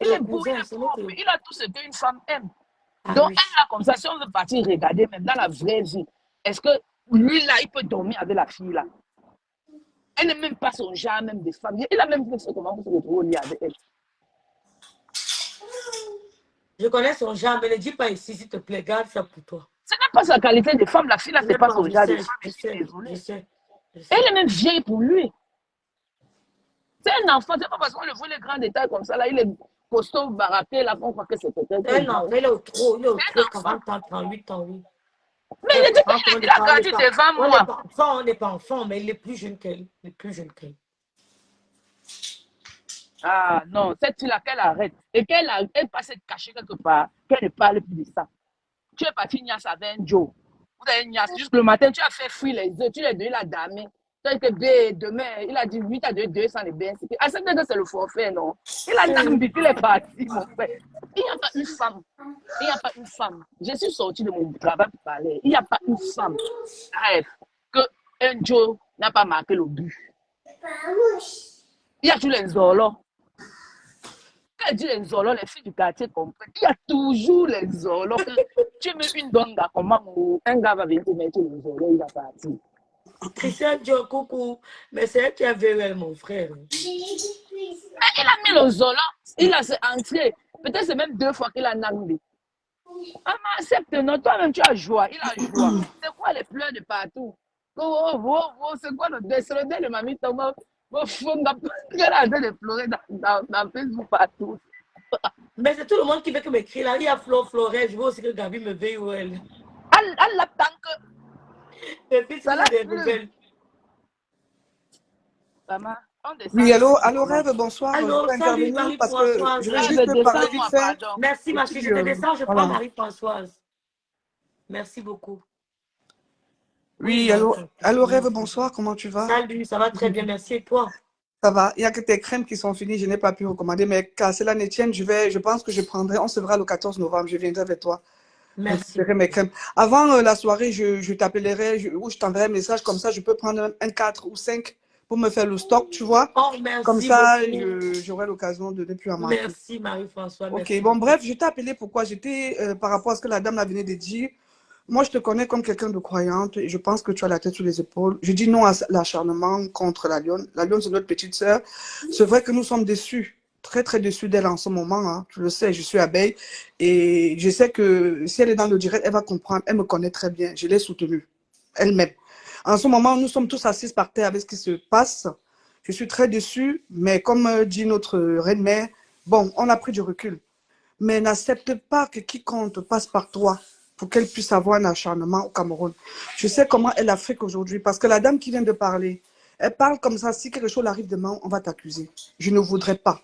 Il est beau, il est propre, il a tout ce qu'une femme aime. Donc, elle là, comme ça, si on veut partir regarder, même dans la vraie vie, est-ce que lui là, il peut dormir avec la fille là? Elle n'est même pas son genre, même des femmes. Il a même fait comment vous se retrouver au lit avec elle. Je connais son genre, mais ne dis pas ici, s'il te plaît, garde ça pour toi. Ce n'est pas sa qualité de femme, la fille là, c'est pas son genre de femme. Je sais. Elle est même vieille pour lui. C'est un enfant, c'est pas parce qu'on le voit les grands détails comme ça, là, il est costaud, baraqué, là, qu'on croit que c'est peut-être. C'est un enfant, il est au trop, 40 ans, 38 ans, oui. Mais il a grandi devant moi. On n'est pas enfant, mais il est plus jeune qu'elle. Ah non, cette fille-là, qu'elle arrête. Et elle passe être cachée quelque part, qu'elle ne parle plus de ça. Tu es parti Nias avec un Joe. Vous avez Nias. Juste le matin, tu as fait fuir les œufs, tu l'as donné la dame. Tu as été bé demain. Il a dit oui, tu as donné 200 les bains. Accepte que c'est le forfait, non? Il a dit il est parti, mon frère. Il n'y a pas une femme. Il n'y a pas une femme. Je suis sortie de mon travail pour parler. Il n'y a pas une femme. Bref, que un Joe n'a pas marqué le but. Il y a tous les zolos. Quand elle dit les zolos, les filles du quartier comprennent. Il y a toujours les zolos. Tu mets une donga, comment un gars va venir te mettre le zolo, il va partir. Christian Dior, coucou. Mais c'est elle qui a VL, mon frère. Il a mis le zolo, il a entré. Peut-être c'est même 2 fois qu'il a nangé. Ah, mais accepte, non, toi-même tu as joie, il a joie. C'est quoi les pleurs de partout? C'est quoi le dé de mamie Thomas? Il a de pleurer dans Facebook partout. Mais c'est tout le monde qui veut que m'écrit là. Il y a Flo Florel. Je veux aussi que Gabi me veille où elle. Elle l'attend que. Et puis, c'est des nouvelles. Maman, oui, allô, Rêve, bonsoir. Allô, je peux salut intervenir parce que Marie-Françoise. je vais juste parler vite fait. Merci, ma chérie. Je te descends, je prends Marie-Françoise. Merci beaucoup. Oui, allô, Rêve, bonsoir. Comment tu vas? Salut, ça va très bien. Merci. Et toi? Ça va. Il n'y a que tes crèmes qui sont finies. Je n'ai pas pu recommander. Mais qu'à cela ne tienne, je pense que je prendrai. On se verra le 14 novembre. Je viendrai avec toi. Merci. Mes crèmes. Avant la soirée, je t'appellerai ou je t'enverrai un message. Comme ça, je peux prendre un 4 ou 5 pour me faire le stock, tu vois. Oh, merci. Comme ça, j'aurai l'occasion de ne plus en manquer. Merci, Marie-François. Ok, bon, bref, je t'ai appelé pourquoi j'étais par rapport à ce que la dame venait de dire. Moi, je te connais comme quelqu'un de croyante et je pense que tu as la tête sur les épaules. Je dis non à l'acharnement contre la lionne. La lionne, c'est notre petite sœur. C'est vrai que nous sommes déçus, très, très déçus d'elle en ce moment. Hein. Tu le sais, je suis abeille et je sais que si elle est dans le direct, elle va comprendre. Elle me connaît très bien. Je l'ai soutenue, elle-même. En ce moment, nous sommes tous assis par terre avec ce qui se passe. Je suis très déçue, mais comme dit notre reine-mère, bon, on a pris du recul. Mais n'accepte pas que quiconque passe par toi pour qu'elle puisse avoir un acharnement au Cameroun. Je sais comment est l'Afrique aujourd'hui, parce que la dame qui vient de parler, elle parle comme ça, si quelque chose arrive demain, on va t'accuser. Je ne voudrais pas.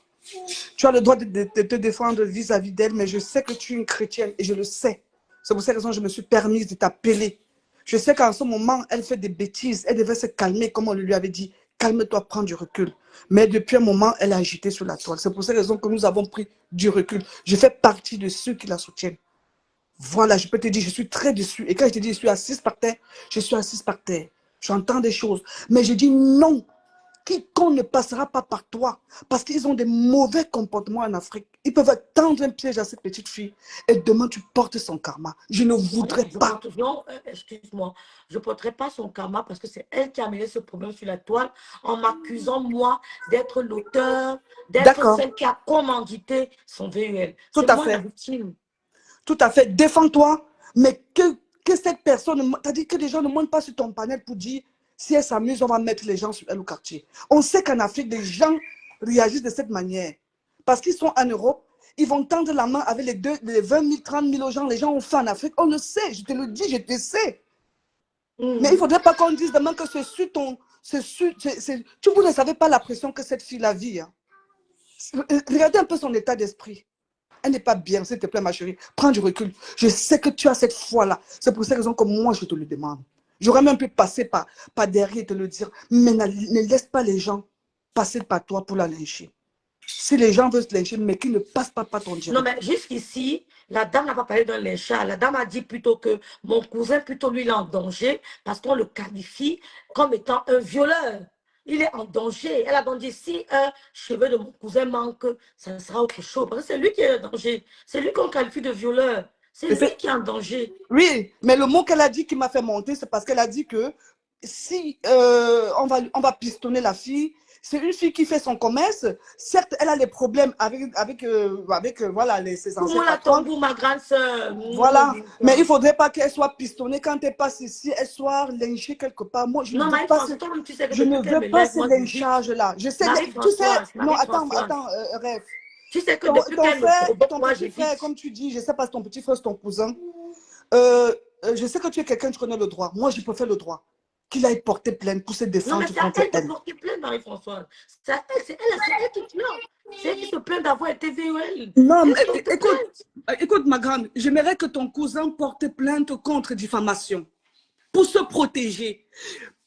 Tu as le droit de te défendre vis-à-vis d'elle, mais je sais que tu es une chrétienne, et je le sais. C'est pour cette raison que je me suis permise de t'appeler. Je sais qu'en ce moment, elle fait des bêtises, elle devait se calmer, comme on lui avait dit. Calme-toi, prends du recul. Mais depuis un moment, elle a agité sur la toile. C'est pour cette raison que nous avons pris du recul. Je fais partie de ceux qui la soutiennent. Voilà, je peux te dire, je suis très déçue. Et quand je te dis, je suis assise par terre, je suis assise par terre. J'entends des choses. Mais je dis non. Quiconque ne passera pas par toi, parce qu'ils ont des mauvais comportements en Afrique. Ils peuvent tendre un piège à cette petite fille et demain tu portes son karma. Je ne voudrais pas. Non, excuse-moi, je ne porterai pas son karma parce que c'est elle qui a amené ce problème sur la toile en m'accusant, moi, d'être l'auteur, d'être celle qui a commandité son VUL. Tout à fait. Tout à fait. Défends-toi, mais que cette personne, t'as dit que les gens ne montent pas sur ton panel pour dire si elle s'amuse, on va mettre les gens sur elle au quartier. On sait qu'en Afrique, les gens réagissent de cette manière. Parce qu'ils sont en Europe, ils vont tendre la main avec les 20 000, 30 000 aux gens. Les gens ont fait en Afrique. On le sait, je te le dis, je te sais. Mais il ne faudrait pas qu'on dise demain que c'est sur ton... vous ne savez pas la pression que cette fille a vit. Hein. Regardez un peu son état d'esprit. Elle n'est pas bien, s'il te plaît, ma chérie. Prends du recul. Je sais que tu as cette foi-là. C'est pour cette raison que moi, je te le demande. J'aurais même pu passer par derrière et te le dire. Mais ne laisse pas les gens passer par toi pour la lyncher. Si les gens veulent se lyncher, mais qu'ils ne passent pas par ton direct. Non, mais jusqu'ici, la dame n'a pas parlé d'un lynchage. La dame a dit plutôt que mon cousin, plutôt lui, il est en danger parce qu'on le qualifie comme étant un violeur. Il est en danger. Elle a donc dit, si un cheveu de mon cousin manque, ça sera autre chose. Parce que c'est lui qui est en danger. C'est lui qu'on qualifie de violeur. C'est lui qui est en danger. Oui, mais le mot qu'elle a dit qui m'a fait monter, c'est parce qu'elle a dit que si on va pistonner la fille, c'est une fille qui fait son commerce. Certes, elle a des problèmes avec voilà, ses anciens patrons. Moi, ma grande soeur. Voilà, mais il ne faudrait pas qu'elle soit pistonnée quand elle passe ici, elle soit lynchée quelque part. Moi, je ne veux pas, je ne veux pas ce lynchage-là. Je sais que, tu sais, non, attends, Rêve. Tu sais que ton petit frère, comme tu dis, je ne sais pas si ton petit frère, c'est ton cousin. Je sais que tu es quelqu'un, tu connais le droit. Moi, je préfère le droit. qu'il aille porter plainte pour se Non, défendre mais c'est à contre elle de elle. porter plainte, Marie-Françoise. C'est à elle, c'est elle qui pleure. C'est elle qui se plaint d'avoir été VOL. Non, mais Elle porte écoute, plainte. écoute, ma grande, j'aimerais que ton cousin porte plainte contre diffamation pour se protéger.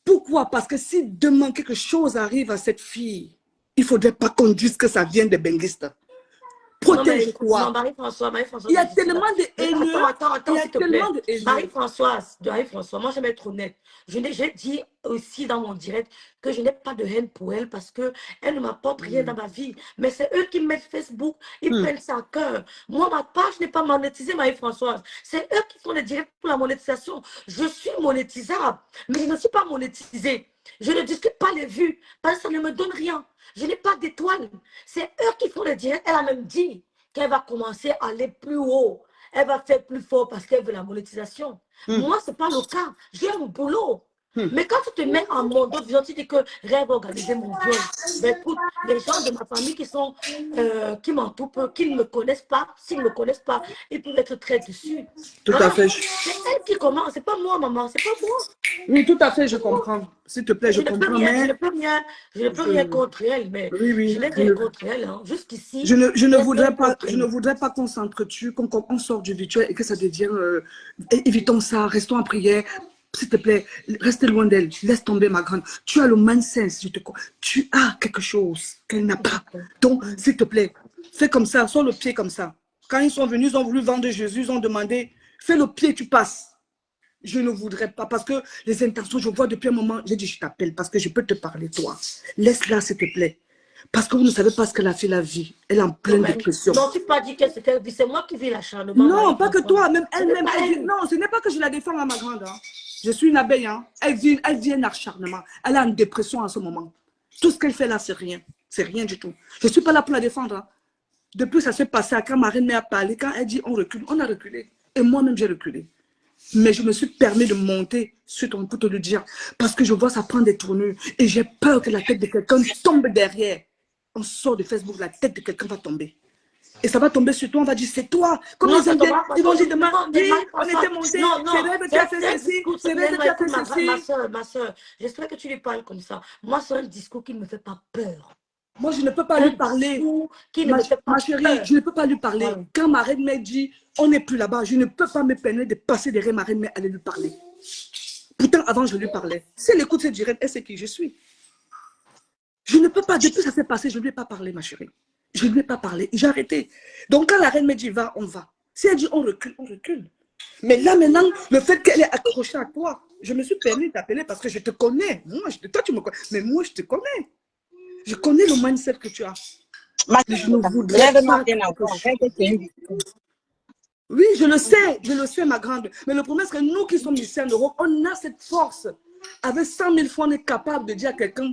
Pourquoi? Parce que si demain quelque chose arrive à cette fille, il ne faudrait pas qu'on dise que ça vient des benguistes. Non, mais non, Protège-toi. Marie-Françoise, Il y a je dis là. tellement de haineux. Attends, Il y a s'il te plaît. tellement de haineux. Marie-Françoise, moi, je vais être honnête. J'ai dit aussi dans mon direct que je n'ai pas de haine pour elle parce qu'elle ne m'apporte rien dans ma vie. Mais c'est eux qui mettent Facebook, ils prennent ça à cœur. Moi, ma page n'est pas monétisée, Marie-Françoise. C'est eux qui font les directs pour la monétisation. Je suis monétisable, mais je ne suis pas monétisée. Je ne discute pas les vues parce que ça ne me donne rien. Je n'ai pas d'étoiles. C'est eux qui font les directs. Elle a même dit qu'elle va commencer à aller plus haut. Elle va faire plus fort parce qu'elle veut la monétisation. Moi, ce n'est pas le cas. J'ai un boulot. Mais quand tu te mets en mode vision, tu dis que rêve organiser mon viol. Ben écoute, les gens de ma famille qui m'entourent, qui ne me connaissent pas, s'ils ne me connaissent pas, ils peuvent être très déçus. Tout Voilà. à fait. C'est elle qui commence, c'est pas moi, maman, c'est pas moi. Oui, tout à fait, je comprends. S'il te plaît, je comprends. Je ne peux rien contre elle, mais oui, je n'ai rien contre elle. Hein. Jusqu'ici, je ne voudrais pas qu'on s'entretue, qu'on sorte du virtuel et que ça devienne... évitons ça, restons en prière. S'il te plaît, restez loin d'elle. Laisse tomber, ma grande. Tu as le mindset, tu as quelque chose qu'elle n'a pas. Donc, s'il te plaît, fais comme ça, sors le pied comme ça. Quand ils sont venus, ils ont voulu vendre Jésus, ils ont demandé, fais le pied, tu passes. Je ne voudrais pas, parce que les intentions, je vois depuis un moment, j'ai dit, je t'appelle, parce que je peux te parler, toi. Laisse-la, s'il te plaît. Parce que vous ne savez pas ce qu'elle a fait la vie. Elle est en pleine dépression. Non, tu n'as pas dit que c'était vie, c'est moi qui vis l'acharnement. Non, pas que toi, même elle-même. Non, ce n'est pas que je la défends à ma grande. Hein. Je suis une abeille. Hein. Elle vit un acharnement. Elle a une dépression en ce moment. Tout ce qu'elle fait là, c'est rien. C'est rien du tout. Je ne suis pas là pour la défendre. Hein. Depuis, ça s'est passé quand Marine m'a parlé. Quand elle dit on recule, on a reculé. Et moi-même, j'ai reculé. Mais je me suis permis de monter sur ton pour te le dire. Parce que je vois ça prendre des tournures. Et j'ai peur que la tête de quelqu'un tombe derrière. On sort de Facebook, la tête de quelqu'un va tomber. Et ça va tomber sur toi, on va dire, c'est toi. Comme les Indiens, ils vont dire demain, oui, on était montés, c'est vrai que tu as fait ceci, c'est vrai que tu as fait ceci. Ma soeur, j'espère que tu lui parles comme ça. Moi, c'est un discours qui ne me fait pas peur. Moi, je ne peux pas lui parler. Ma chérie, je ne peux pas lui parler. Ouais. Quand ma reine me dit, on n'est plus là-bas, je ne peux pas me permettre de passer derrière ma reine, mais aller lui parler. Pourtant, avant, je lui parlais. Si elle écoute cette directe, elle sait qui je suis. Je ne peux pas, depuis que ça s'est passé, je ne lui ai pas parlé, ma chérie. Je ne lui ai pas parlé, j'ai arrêté. Donc, quand la reine me dit, va, on va. Si elle dit, on recule, on recule. Mais là, maintenant, le fait qu'elle est accrochée à toi, je me suis permis d'appeler parce que je te connais. Moi, toi, tu me connais. Mais moi, je te connais. Je connais le mindset que tu as. Mais je ne voudrais pas. Oui, je le sais, ma grande. Mais le problème, c'est que nous qui sommes ici en Europe, on a cette force. Avec 100 000 fois, on est capable de dire à quelqu'un,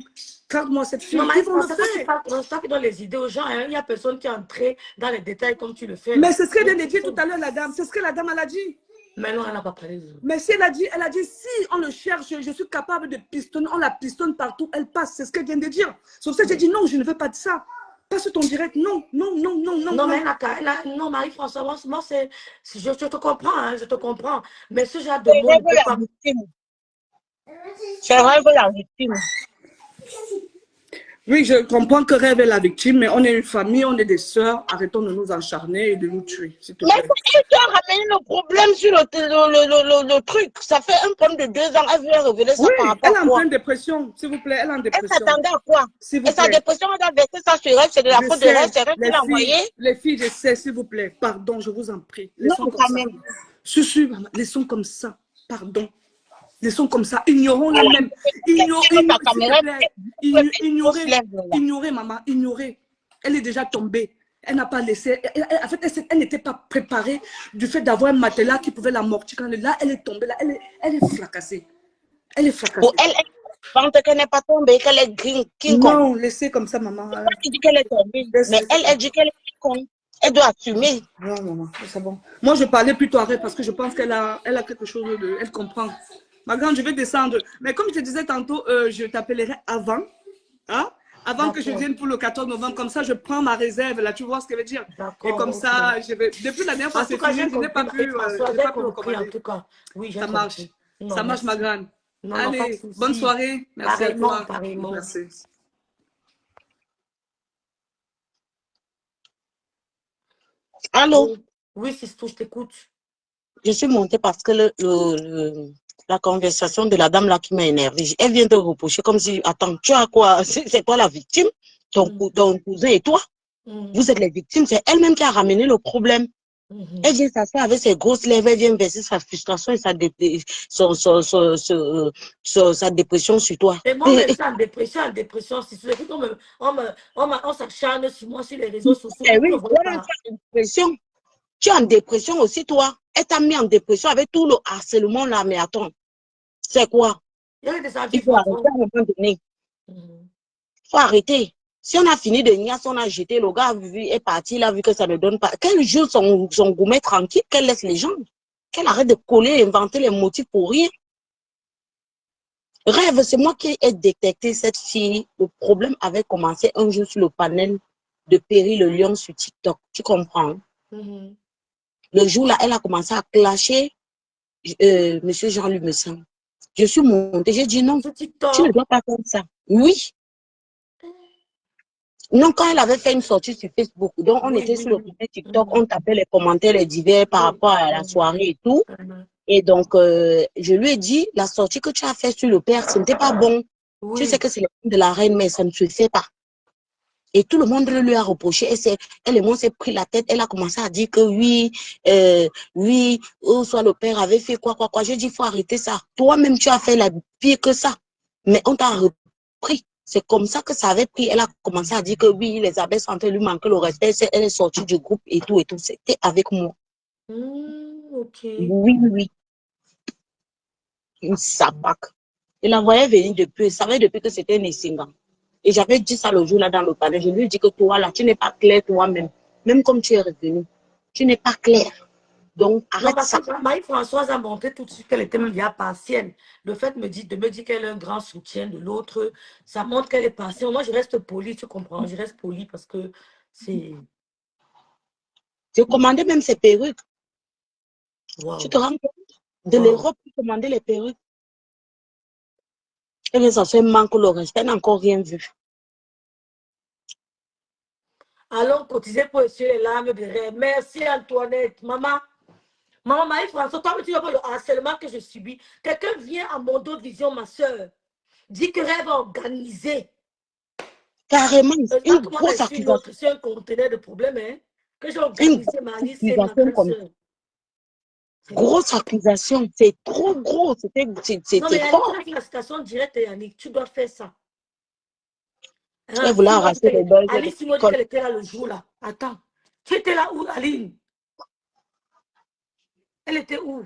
garde-moi cette fille. Non, mais c'est pas que dans les idées aux gens, hein, il n'y a personne qui est entré dans les détails comme tu le fais. Mais c'est ce qu'elle vient de dire tout à l'heure, la dame. C'est ce que la dame, elle a dit. Mais non, elle n'a pas parlé. Mais si elle a dit, si on le cherche, je suis capable de pistonner, on la pistonne partout, elle passe. C'est ce qu'elle vient de dire. Sauf que j'ai dit, non, je ne veux pas de ça. Pas sur ton direct, non. Non, mais non, Marie-François, moi, je te comprends, hein, je te comprends. Mais ce genre de mots ne peut pas... Je rêve la victime. Oui, je comprends que rêve est la victime, mais on est une famille, on est des sœurs. Arrêtons de nous acharner et de nous tuer. Mais pourquoi tu as ramené le problème sur le truc? Ça fait un problème de 2 ans. Elle veut révéler ça par rapport à quoi? Elle est en pleine dépression, s'il vous plaît. Elle est en dépression. Elle s'attendait à quoi? Et sa dépression, elle a versé ça sur elle. C'est de la faute de rêve. C'est rêve qui l'a envoyé. Les filles, je sais, s'il vous plaît. Pardon, je vous en prie. Laissons non, quand même. Laissons comme ça. Pardon. Laissons comme ça, ignorons-les même. Ignorez, maman, ignorez. Elle est déjà tombée. Elle n'a pas laissé. En fait, elle n'était pas préparée du fait d'avoir un matelas qui pouvait l'amortir. Là, elle est tombée. Là, elle est fracassée. Elle est fracassée. Pour elle pense qu'elle n'est pas tombée, qu'elle est King Kong. Non, laissez comme ça, maman. Elle dit qu'elle est tombée. Mais elle dit qu'elle est King Kong. Elle doit assumer. Non, maman, c'est bon. Moi, je parlais plutôt arrête parce que je pense qu'elle a quelque chose de... Elle comprend. Ma grande, je vais descendre. Mais comme je te disais tantôt, je t'appellerai avant. Hein? Avant que je vienne pour le 14 novembre. Comme ça, je prends ma réserve. Là, tu vois ce qu'elle veut dire. Et comme ça, je vais... Depuis la dernière fois, c'est fini. Je n'ai pas pu vous commander. En tout cas, oui, ça marche. Ça marche, ma grande. Non, non, pas de Allez, bonne souci. soirée. Merci à Pareillement, toi. pareillement. Merci. Allô, Oui, oui, c'est tout, je t'écoute. je suis montée parce que la conversation de la dame là qui m'a énervée, elle vient de reprocher comme si, attends, tu as quoi? C'est toi la victime? Mhm, Ton cousin et toi, mhm, vous êtes les victimes, c'est elle-même qui a ramené le problème. mhm. Elle vient s'asseoir avec ses grosses lèvres, elle vient verser sa frustration et sa dépression sur toi. Et moi, même ça, en dépression, c'est sûr. On s'acharne sur moi sur les réseaux sociaux. Eh Et vous ne oui, voyez toi-même, pas. tu as une dépression. Tu es en dépression aussi, toi. Elle t'a mis en dépression avec tout le harcèlement là, mais attends, c'est quoi? Il y a des Il avis, faut arrêter François. à un moment donné. Mhm. Il faut arrêter. Si on a fini de nier, on a jeté, le gars est parti, il a vu que ça ne donne pas. Qu'elle joue son gourmet tranquille, qu'elle laisse les gens. Qu'elle arrête de coller, inventer les motifs pour rien. Rêve, c'est moi qui ai détecté cette fille. Le problème avait commencé un jour sur le panel de Perry le Lion sur TikTok. Tu comprends? Mhm. Le jour-là, elle a commencé à clasher Monsieur Jean-Luc Messin. Je suis montée, j'ai dit non, Sur tu ne TikTok. dois pas faire ça. Oui. Non, quand elle avait fait une sortie sur Facebook, donc on Oui, était oui, sur le oui. premier TikTok, Mhm. on tapait les commentaires, les divers par Oui. rapport à la Mhm. soirée et tout. Mhm. Et donc, je lui ai dit, la sortie que tu as faite sur le père, ce n'était pas bon. Tu sais Oui. que c'est le film de la reine, mais ça ne se fait pas. Et tout le monde lui a reproché. Elle et moi s'est pris la tête. Elle a commencé à dire que oui, oui, ou soit le père avait fait quoi. J'ai dit, il faut arrêter ça. Toi-même, tu as fait la pire que ça. Mais on t'a repris. C'est comme ça que ça avait pris. Elle a commencé à dire que oui, les abeilles sont en train de lui manquer le respect. Elle est sortie du groupe et tout et tout. C'était avec moi. Ok. Oui, oui. Une sabac. Il la voyait venir depuis. Il savait depuis que c'était un Essinga. Et j'avais dit ça le jour là dans le palais. Je lui ai dit que toi là, tu n'es pas clair toi-même. Même comme tu es revenu, tu n'es pas clair. Donc Non, arrête parce ça. que Marie-Françoise a montré tout de suite qu'elle était même bien partielle. Le fait de me dire qu'elle a un grand soutien de l'autre, ça montre qu'elle est partielle. Moi, je reste polie, tu comprends? Je reste polie parce que c'est... J'ai commandé même ces perruques. Tu te Waouh, rends compte? De waouh. l'Europe, tu commander les perruques. Et bien ça se manque le respect, elle n'a encore rien vu. Allons cotiser pour essuyer les larmes de rêve. Merci Antoinette. Maman Marie-François, toi, tu vois pas le harcèlement que je subis. Quelqu'un vient à mon dos Vision, ma soeur, dit que rêve organisé. Carrément, Heureusement une que moi, je grosse suis une accusation. autre, c'est un conteneur de problèmes, hein. Que j'ai Une organisé grosse Marie, c'est ma accusation grande comme soeur. C'est trop. grosse accusation. C'est trop gros. Non, mais C'était Yannick, tu fort. as fait la citation directe, Yannick. Tu dois faire ça. Elle Hein, voulait Simon dit arracher les belles de Alice Simon dit l'école. qu'elle était là le jour là. Attends. Tu étais là où, Aline? Elle était où?